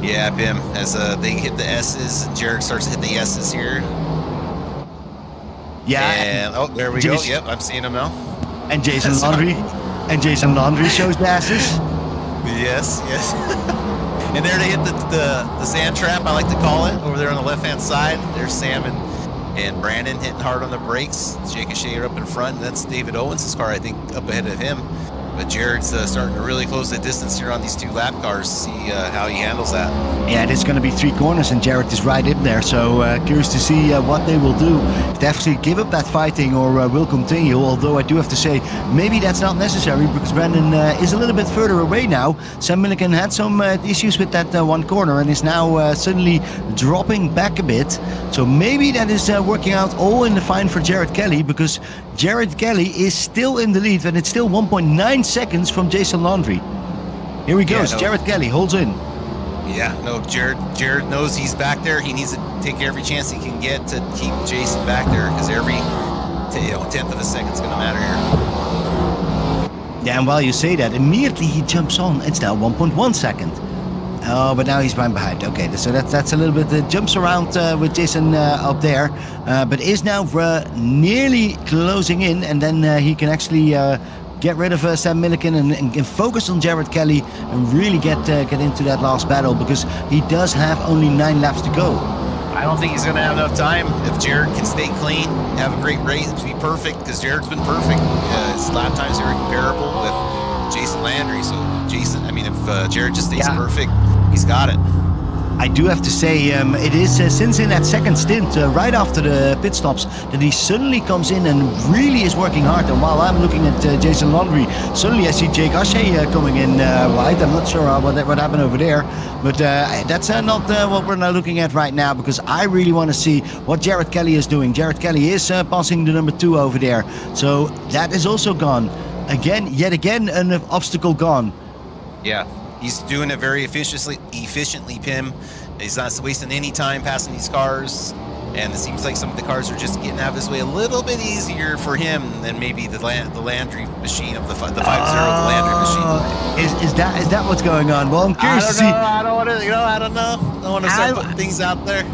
Yeah, Pim, as they hit the S's, Jared starts to hit the S's here. Yeah. And there we go. Yep, I'm seeing him now. And Jason Laundry. And Jason Laundry shows the S's. Yes. And there they hit the sand trap, I like to call it, over there on the left-hand side. There's Sam and Brandon hitting hard on the brakes. Jake and Shay are up in front, and that's David Owens' car, I think, up ahead of him. But Jared's starting to really close the distance here on these 2 lap cars to see how he handles that. Yeah, it's going to be 3 corners, and Jared is right in there. So curious to see what they will do. If they actually give up that fighting or will continue. Although I do have to say, maybe that's not necessary because Brandon is a little bit further away now. Sam Milliken had some issues with that one corner and is now suddenly dropping back a bit. So maybe that is working out all in the fine for Jared Kelly, because Jared Kelly is still in the lead, and it's still 1.9 seconds from Jason Laundry. Here he goes. Jared Kelly holds in. Yeah, no, Jared knows he's back there. He needs to take every chance he can get to keep Jason back there, because every tenth of a second is going to matter here. Yeah, and while you say that, immediately he jumps on. It's now 1.1 second. Oh, but now he's behind. Okay, so that's a little bit jumps around with Jason up there, but is now nearly closing in, and then he can actually get rid of Sam Milliken and focus on Jared Kelly and really get into that last battle, because he does have only 9 laps to go. I don't think he's going to have enough time. If Jared can stay clean, have a great race, be perfect, because Jared's been perfect. His lap times are comparable with Jason Landry. So if Jared just stays perfect, he's got it. I do have to say, it is since in that second stint, right after the pit stops, that he suddenly comes in and really is working hard. And while I'm looking at Jason Laundry, suddenly I see Jake Ashe coming in wide. I'm not sure what happened over there, but that's not what we're now looking at right now, because I really want to see what Jared Kelly is doing. Jared Kelly is passing the number 2 over there, so that is also gone. Yet again, an obstacle gone. Yeah. He's doing it very efficiently, Pim. He's not wasting any time passing these cars, and it seems like some of the cars are just getting out of his way a little bit easier for him than maybe the Landry machine of the 5-0, the Landry machie. Is that what's going on? Well, I'm curious to see. I don't want to, I don't know. I don't want to start putting things out there.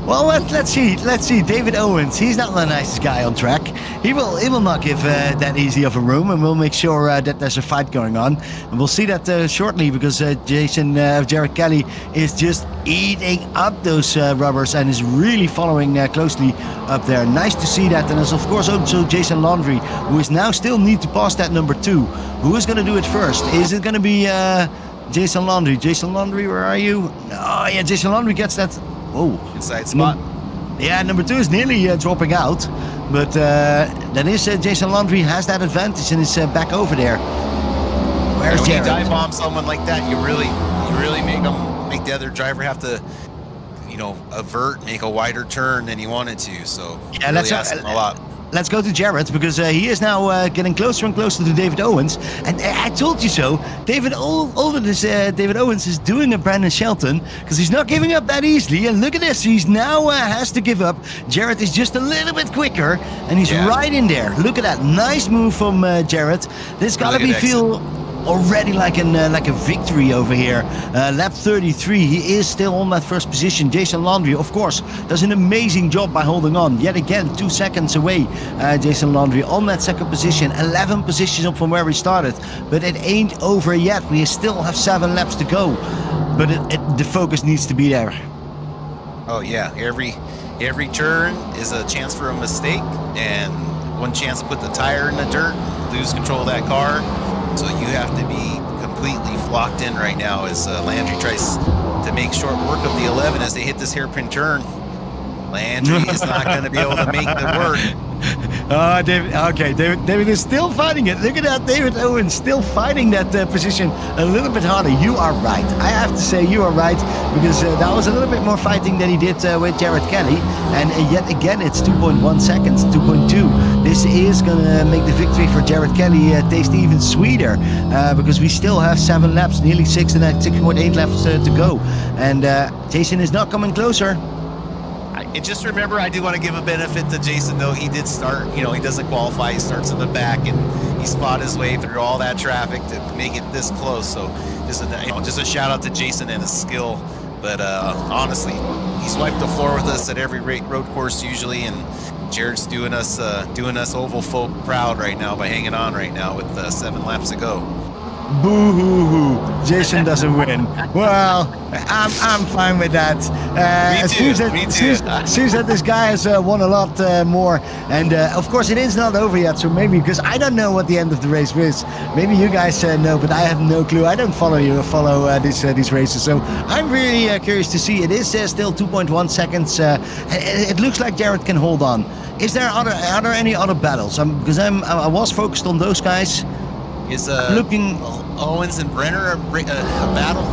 Well, let's see. David Owens, he's not the nicest guy on track. He will not give that easy of a room, and we'll make sure that there's a fight going on. And we'll see that shortly, because Jared Kelly is just eating up those rubbers and is really following closely up there. Nice to see that. And there's of course also Jason Laundry, who is now still need to pass that number 2. Who is going to do it first? Is it going to be Jason Laundry? Jason Laundry, where are you? Oh yeah, Jason Laundry gets that. Oh, inside spot. Yeah, number 2 is nearly dropping out, but that is Jason Laundry has that advantage and is back over there. Where's Jared? When you dive bomb someone like that, you really make the other driver have to, avert, make a wider turn than he wanted to. So yeah, really asking a lot. Let's go to Jared, because he is now getting closer and closer to David Owens. And I told you so. David Owens is doing a Brandon Shelton, because he's not giving up that easily. And look at this. He's now has to give up. Jared is just a little bit quicker, and he's right in there. Look at that. Nice move from Jared. This got to feel already like a victory over here. Lap 33, he is still on that first position. Jason Laundry, of course, does an amazing job by holding on. Yet again, 2 seconds away. Jason Laundry on that second position, 11 positions up from where we started. But it ain't over yet. We still have 7 laps to go. But the focus needs to be there. Oh yeah, every turn is a chance for a mistake, and one chance to put the tire in the dirt, lose control of that car. So you have to be completely flocked in right now as Landry tries to make short work of the 11 as they hit this hairpin turn. Landry is not going to be able to make the work. David is still fighting it. Look at that, David Owens still fighting that position a little bit harder. You are right. I have to say you are right, because that was a little bit more fighting than he did with Jared Kelly. And yet again, it's 2.1 seconds, 2.2. This is going to make the victory for Jared Kelly taste even sweeter, because we still have 7 laps, nearly 6.8 laps to go. And Jason is not coming closer. And just remember, I do want to give a benefit to Jason, though. He did start, he doesn't qualify. He starts in the back, and he fought his way through all that traffic to make it this close. So just a shout out to Jason and his skill But honestly, he's wiped the floor with us at every road course usually, and Jared's doing us oval folk proud right now by hanging on right now with 7 laps to go. Boo-hoo-hoo. Jason doesn't win. Well, I'm fine with that. Me too. Seems that this guy has won a lot more. And of course, it is not over yet. So maybe, because I don't know what the end of the race is. Maybe you guys know, but I have no clue. I don't follow these races. So I'm really curious to see. It is still 2.1 seconds. It looks like Jared can hold on. Are there any other battles? Because I was focused on those guys. Is Owens and Brenner a battle?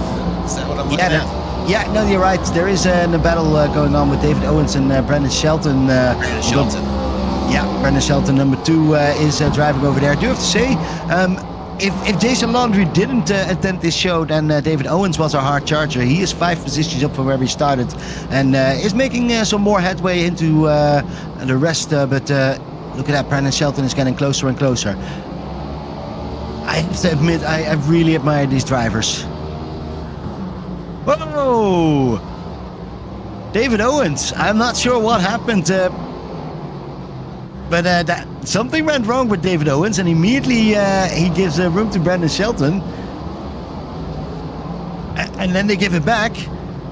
Is that what I'm looking at? Yeah, no, you're right. There is a battle going on with David Owens and Brendan Shelton. Brendan Shelton, number 2, is driving over there. I do have to say, if Jason Landry didn't attend this show, then David Owens was our hard charger. He is 5 positions up from where we started, and is making some more headway into the rest. But look at that, Brendan Shelton is getting closer and closer. I have to admit, I really admire these drivers. Whoa! David Owens. I'm not sure what happened, but something went wrong with David Owens, and immediately he gives room to Brendan Shelton. And then they give it back.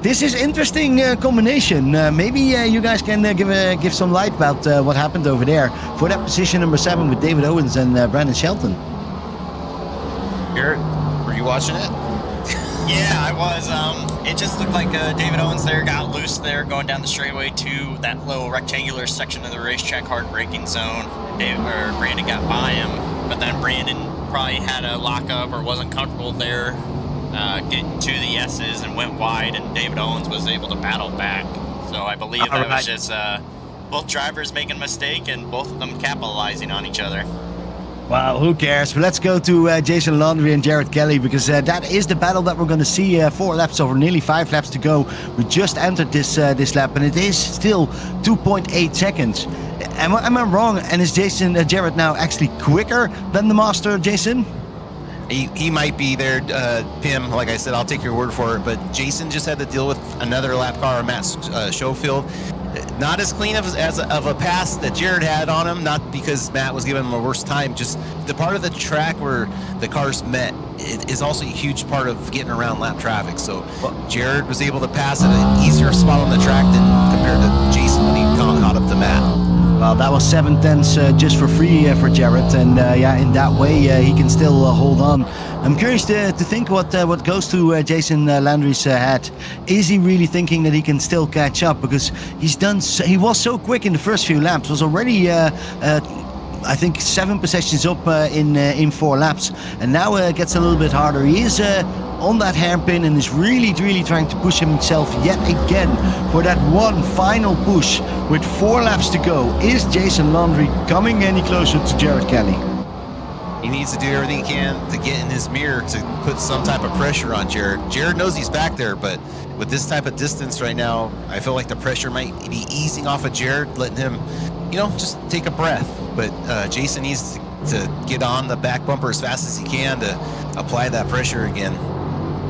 This is interesting combination. Maybe you guys can give some light about what happened over there for that position number 7 with David Owens and Brendan Shelton. Garrett, were you watching it? Yeah, I was. It just looked like David Owens there got loose there going down the straightaway to that little rectangular section of the racetrack hard braking zone. Brandon got by him, but then Brandon probably had a lockup or wasn't comfortable there getting to the S's and went wide, and David Owens was able to battle back. So I believe that was just both drivers making a mistake and both of them capitalizing on each other. Wow, who cares? But let's go to Jason Landry and Jared Kelly, because that is the battle that we're going to see. 4 laps over, nearly 5 laps to go. We just entered this lap, and it is still 2.8 seconds. Am I wrong? And is Jared now actually quicker than the master, Jason? He might be there, Pim. Like I said, I'll take your word for it. But Jason just had to deal with another lap car, Matt Schofield. Not as clean of a pass that Jared had on him, not because Matt was giving him a worse time, just the part of the track where the cars met is also a huge part of getting around lap traffic. So Jared was able to pass at an easier spot on the track than compared to Jason when he caught up to Matt. Well, that was 7/10 just for free for Jared, and in that way he can still hold on. I'm curious to think what goes through Jason Landry's head. Is he really thinking that he can still catch up? Because he was so quick in the first few laps. Was already I think 7 positions up in 4 laps, and now it gets a little bit harder. He is on that hairpin and is really trying to push himself yet again for that one final push with 4 laps to go. Is Jason Landry coming any closer to Jared Kelly? He needs to do everything he can to get in his mirror to put some type of pressure on Jared. Jared knows he's back there, but with this type of distance right now, I feel like the pressure might be easing off of Jared, letting him, just take a breath. But Jason needs to get on the back bumper as fast as he can to apply that pressure again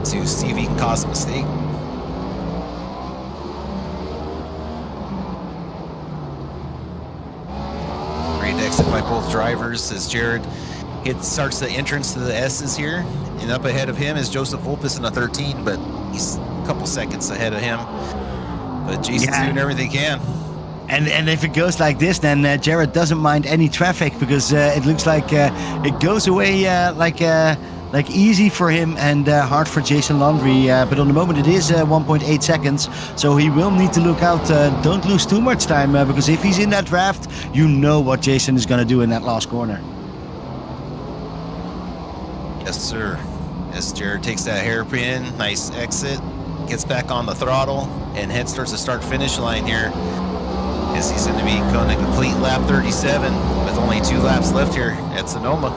to see if he can cause a mistake. Great exit by both drivers as Jared starts the entrance to the S's here, and up ahead of him is Joseph Volpus in the 13, but he's a couple seconds ahead of him. But Jason's doing everything he can. And if it goes like this, then Jared doesn't mind any traffic, because it looks like it goes away like easy for him and hard for Jason Landry. But on the moment it is 1.8 seconds, so he will need to look out. Don't lose too much time, because if he's in that draft, you know what Jason is going to do in that last corner. Yes, sir. As Jared takes that hairpin, nice exit, gets back on the throttle, and heads towards the start-finish line here. As he's going to be going to complete lap 37 with only 2 laps left here at Sonoma.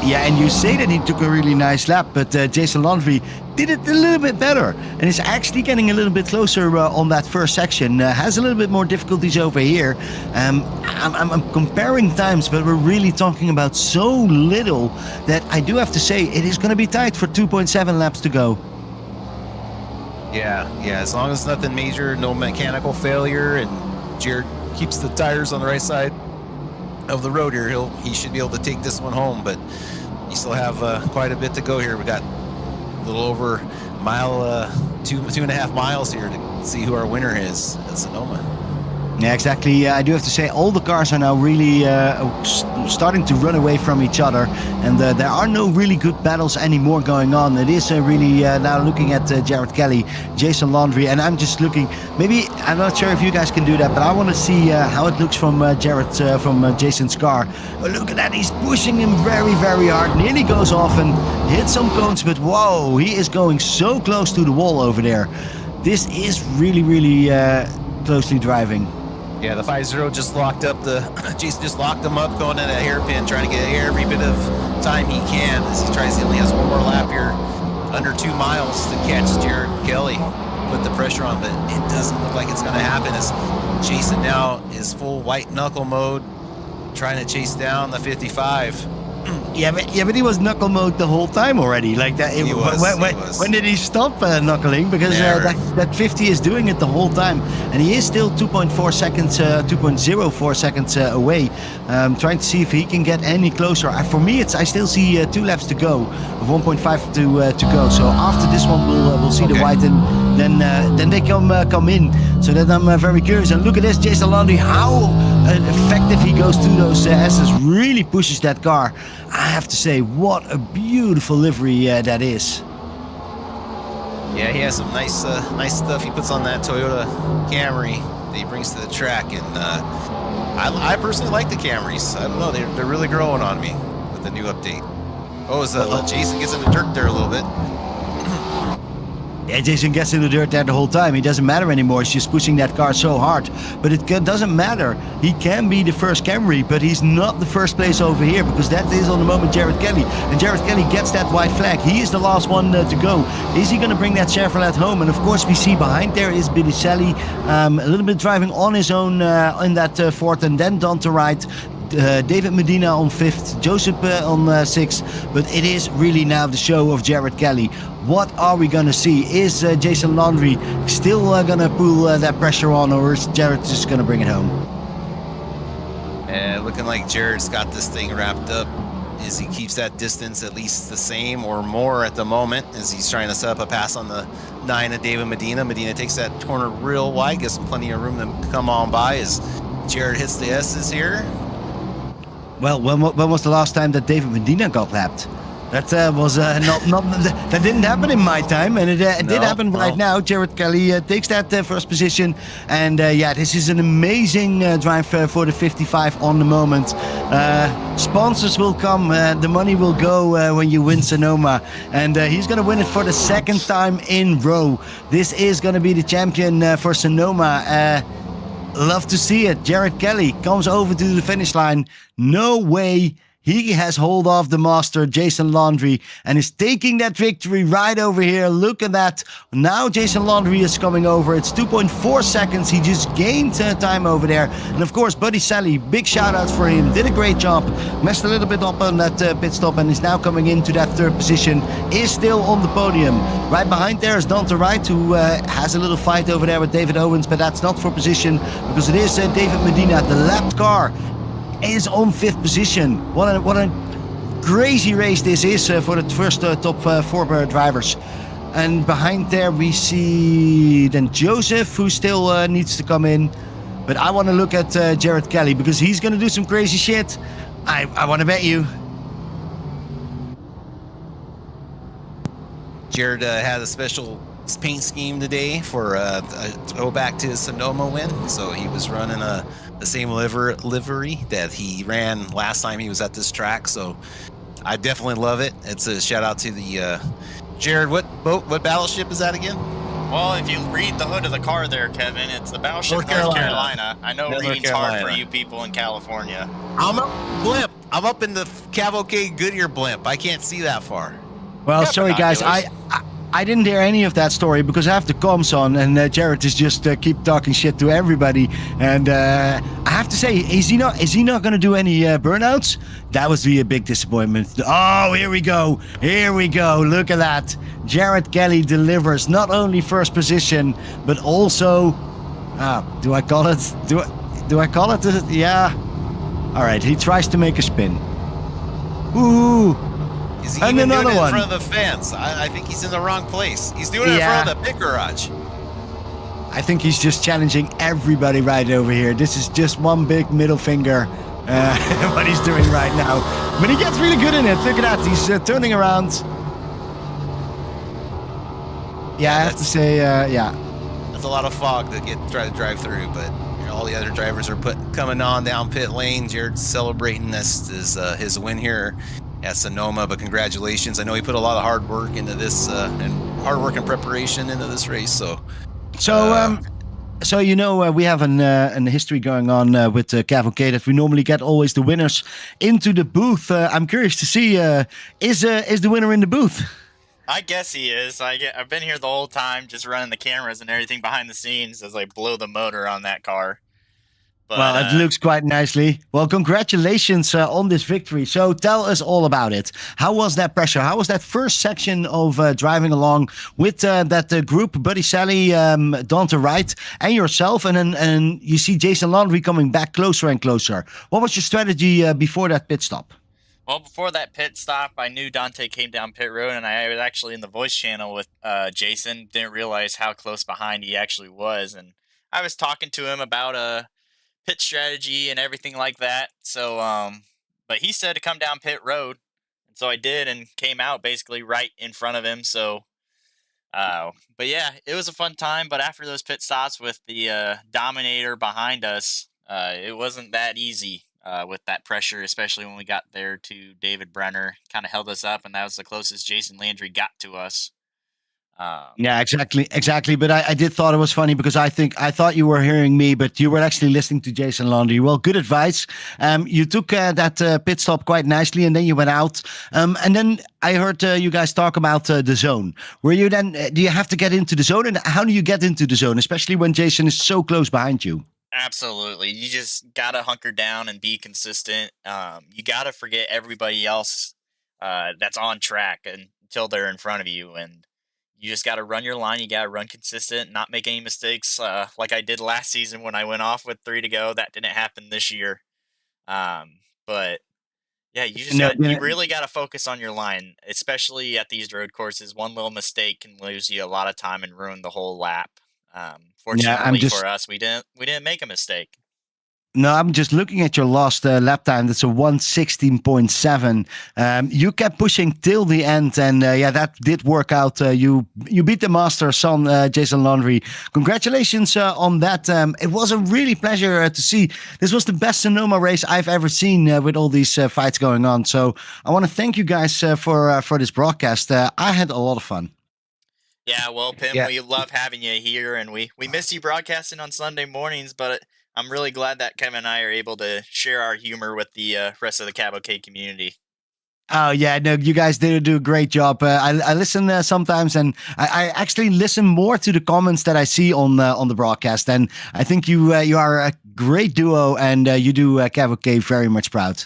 Yeah, and you say that he took a really nice lap, but Jason Landry did it a little bit better, and is actually getting a little bit closer on that first section. Has a little bit more difficulties over here. I'm comparing times, but we're really talking about so little that I do have to say it is going to be tight for 2.7 laps to go. Yeah, as long as nothing major, no mechanical failure, and Jared keeps the tires on the right side of the road here, he should be able to take this one home. But you still have quite a bit to go here. We got a little over two and a half miles here to see who our winner is at Sonoma. Yeah, exactly. I do have to say all the cars are now really starting to run away from each other, and there are no really good battles anymore going on. It is really now looking at Jared Kelly, Jason Laundry, and I'm just looking. Maybe I'm not sure if you guys can do that, but I want to see how it looks from Jason's car. But look at that, he's pushing him very, very hard. Nearly goes off and hits some cones, but whoa, he is going so close to the wall over there. This is really, really closely driving. Yeah, the 5-0 just locked up Jason just locked him up going in a hairpin, trying to get every bit of time he can as he tries. He only has one more lap here, under 2 miles to catch Jared Kelly, put the pressure on, but it doesn't look like it's going to happen as Jason now is full white knuckle mode, trying to chase down the 55. Yeah, but he was knuckle mode the whole time already. Like that. He was. When did he stop knuckling? Because that 50 is doing it the whole time, and he is still 2.4 seconds, 2.04 seconds away. Trying to see if he can get any closer. For me, I still see 2 laps to go, 1.5 to go. So after this one, we'll see the white, and then they come in. So that I'm very curious. And look at this, Jason Laundry, how effective he goes through those S's, really pushes that car. I have to say, what a beautiful livery that is. Yeah, he has some nice stuff he puts on that Toyota Camry that he brings to the track, and I personally like the Camrys. I don't know, they're really growing on me with the new update. Jason gets in the dirt there a little bit. Yeah, Jason gets in the dirt there the whole time. He doesn't matter anymore. He's just pushing that car so hard. But it doesn't matter. He can be the first Camry, but he's not the first place over here, because that is on the moment Jared Kelly. And Jared Kelly gets that white flag. He is the last one to go. Is he going to bring that Chevrolet home? And of course, we see behind there is Billy Sally, a little bit driving on his own in that Ford, and then Don to right. David Medina on 5th, Joseph on 6th, but it is really now the show of Jared Kelly. What are we going to see? Is Jason Laundry still going to pull that pressure on, or is Jared just going to bring it home? Looking like Jared's got this thing wrapped up as he keeps that distance at least the same or more at the moment, as he's trying to set up a pass on the 9 of David Medina. Medina takes that corner real wide, gives him plenty of room to come on by as Jared hits the S's here. Well, when was the last time that David Medina got lapped? That was not that didn't happen in my time, and it did happen right now. Jared Kelly takes that first position, and this is an amazing drive for the 55 on the moment. Sponsors will come, the money will go when you win Sonoma, and he's going to win it for the 2nd time in row. This is going to be the champion for Sonoma. Love to see it. Jared Kelly comes over to the finish line. No way. He has hold of the master, Jason Laundry, and is taking that victory right over here. Look at that. Now Jason Laundry is coming over. It's 2.4 seconds. He just gained time over there. And of course, Buddy Sally, big shout out for him. Did a great job. Messed a little bit up on that pit stop and is now coming into that 3rd position. Is still on the podium. Right behind there is Dante Wright, who has a little fight over there with David Owens, but that's not for position because it is David Medina, the lapped car, is on 5th position. What a crazy race this is for the first top 4 drivers. And behind there we see then Joseph, who still needs to come in. But I want to look at Jared Kelly because he's going to do some crazy shit. I want to bet you. Jared had a special paint scheme today for a throwback to his Sonoma win. So he was running the same livery that he ran last time he was at this track. So I definitely love it. It's a shout out to the Jared. What battleship is that again? Well, if you read the hood of the car there, Kevin, it's the battleship North Carolina. I know reading's hard for you people in California. I'm up blimp. I'm up in the Cavalcade Goodyear blimp. I can't see that far. Well, sorry guys, I didn't hear any of that story because I have the comms on, and Jared is just keep talking shit to everybody. And I have to say, is he not going to do any burnouts? That was a big disappointment. Oh, here we go. Look at that. Jared Kelly delivers not only first position, but also. Do I call it? Do I call it? Yeah. All right. He tries to make a spin. Ooh. Is he even doing it in front of the fence? I think he's in the wrong place. He's doing it in front of the pit garage. I think he's just challenging everybody right over here. This is just one big middle finger, what he's doing right now. But he gets really good in it. Look at that. He's turning around. Yeah, I have to say, yeah. That's a lot of fog to try to drive through, but all the other drivers are coming on down pit lane. Jared's celebrating his win here at Sonoma, but congratulations. I know he put a lot of hard work into this and hard work and preparation into this race. So we have an history going on with Cavalcade that we normally get always the winners into the booth. I'm curious to see, is the winner in the booth? I guess he is. I've been here the whole time just running the cameras and everything behind the scenes as I blow the motor on that car. But, well, it looks quite nicely. Well, congratulations on this victory. So tell us all about it. How was that pressure? How was that first section of driving along with that group, Buddy Sally, Dante Wright, and yourself? And then you see Jason Laundry coming back closer and closer. What was your strategy before that pit stop? Well, before that pit stop, I knew Dante came down pit road, and I was actually in the voice channel with Jason. Didn't realize how close behind he actually was. And I was talking to him about pit strategy and everything like that. So, but he said to come down pit road. And so I did and came out basically right in front of him. So, but yeah, it was a fun time. But after those pit stops with the Dominator behind us, it wasn't that easy with that pressure, especially when we got there to David Brenner. Kind of held us up, and that was the closest Jason Landry got to us. Yeah, exactly. But I did thought it was funny because I thought you were hearing me, but you were actually listening to Jason Laundry. Well, good advice. You took that pit stop quite nicely, and then you went out. And then I heard you guys talk about the zone. Were you then? Do you have to get into the zone, and how do you get into the zone, especially when Jason is so close behind you? Absolutely. You just gotta hunker down and be consistent. You gotta forget everybody else that's on track until they're in front of you, and you just got to run your line. You got to run consistent, not make any mistakes like I did last season when I went off with 3 to go. That didn't happen this year. But, yeah, you really got to focus on your line, especially at these road courses. One little mistake can lose you a lot of time and ruin the whole lap. Fortunately for us, we didn't make a mistake. No, I'm just looking at your last lap time. That's a 1:16.7. You kept pushing till the end, and that did work out. You beat the master, son, Jason Laundry. Congratulations on that. It was a really pleasure to see. This was the best Sonoma race I've ever seen with all these fights going on. So I want to thank you guys for this broadcast. I had a lot of fun. Yeah, well, Pim, we love having you here, and we miss you broadcasting on Sunday mornings, but I'm really glad that Kevin and I are able to share our humor with the rest of the Cavalcade community. Oh, yeah, no, you guys did do a great job. I listen sometimes, and I actually listen more to the comments that I see on the broadcast, and I think you are a great duo, and you do Cavalcade very much proud.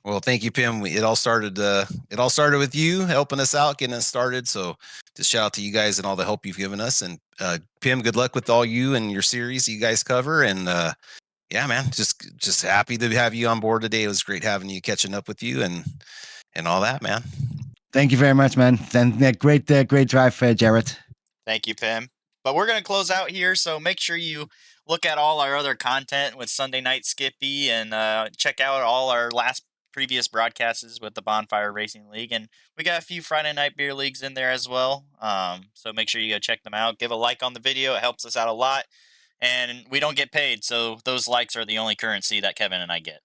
Well, thank you, Pim. It all started with you helping us out, getting us started. So just shout out to you guys and all the help you've given us. And Pim, good luck with all you and your series you guys cover. And yeah, man, just happy to have you on board today. It was great having you, catching up with you and all that, man. Thank you very much, man. And great drive, Jared. Thank you, Pim. But we're going to close out here, so make sure you look at all our other content with Sunday Night Skippy and check out all our previous broadcasts with the Bonfire Racing League, and we got a few Friday Night Beer Leagues in there as well. So make sure you go check them out. Give a like on the video; it helps us out a lot, and we don't get paid, so those likes are the only currency that Kevin and I get.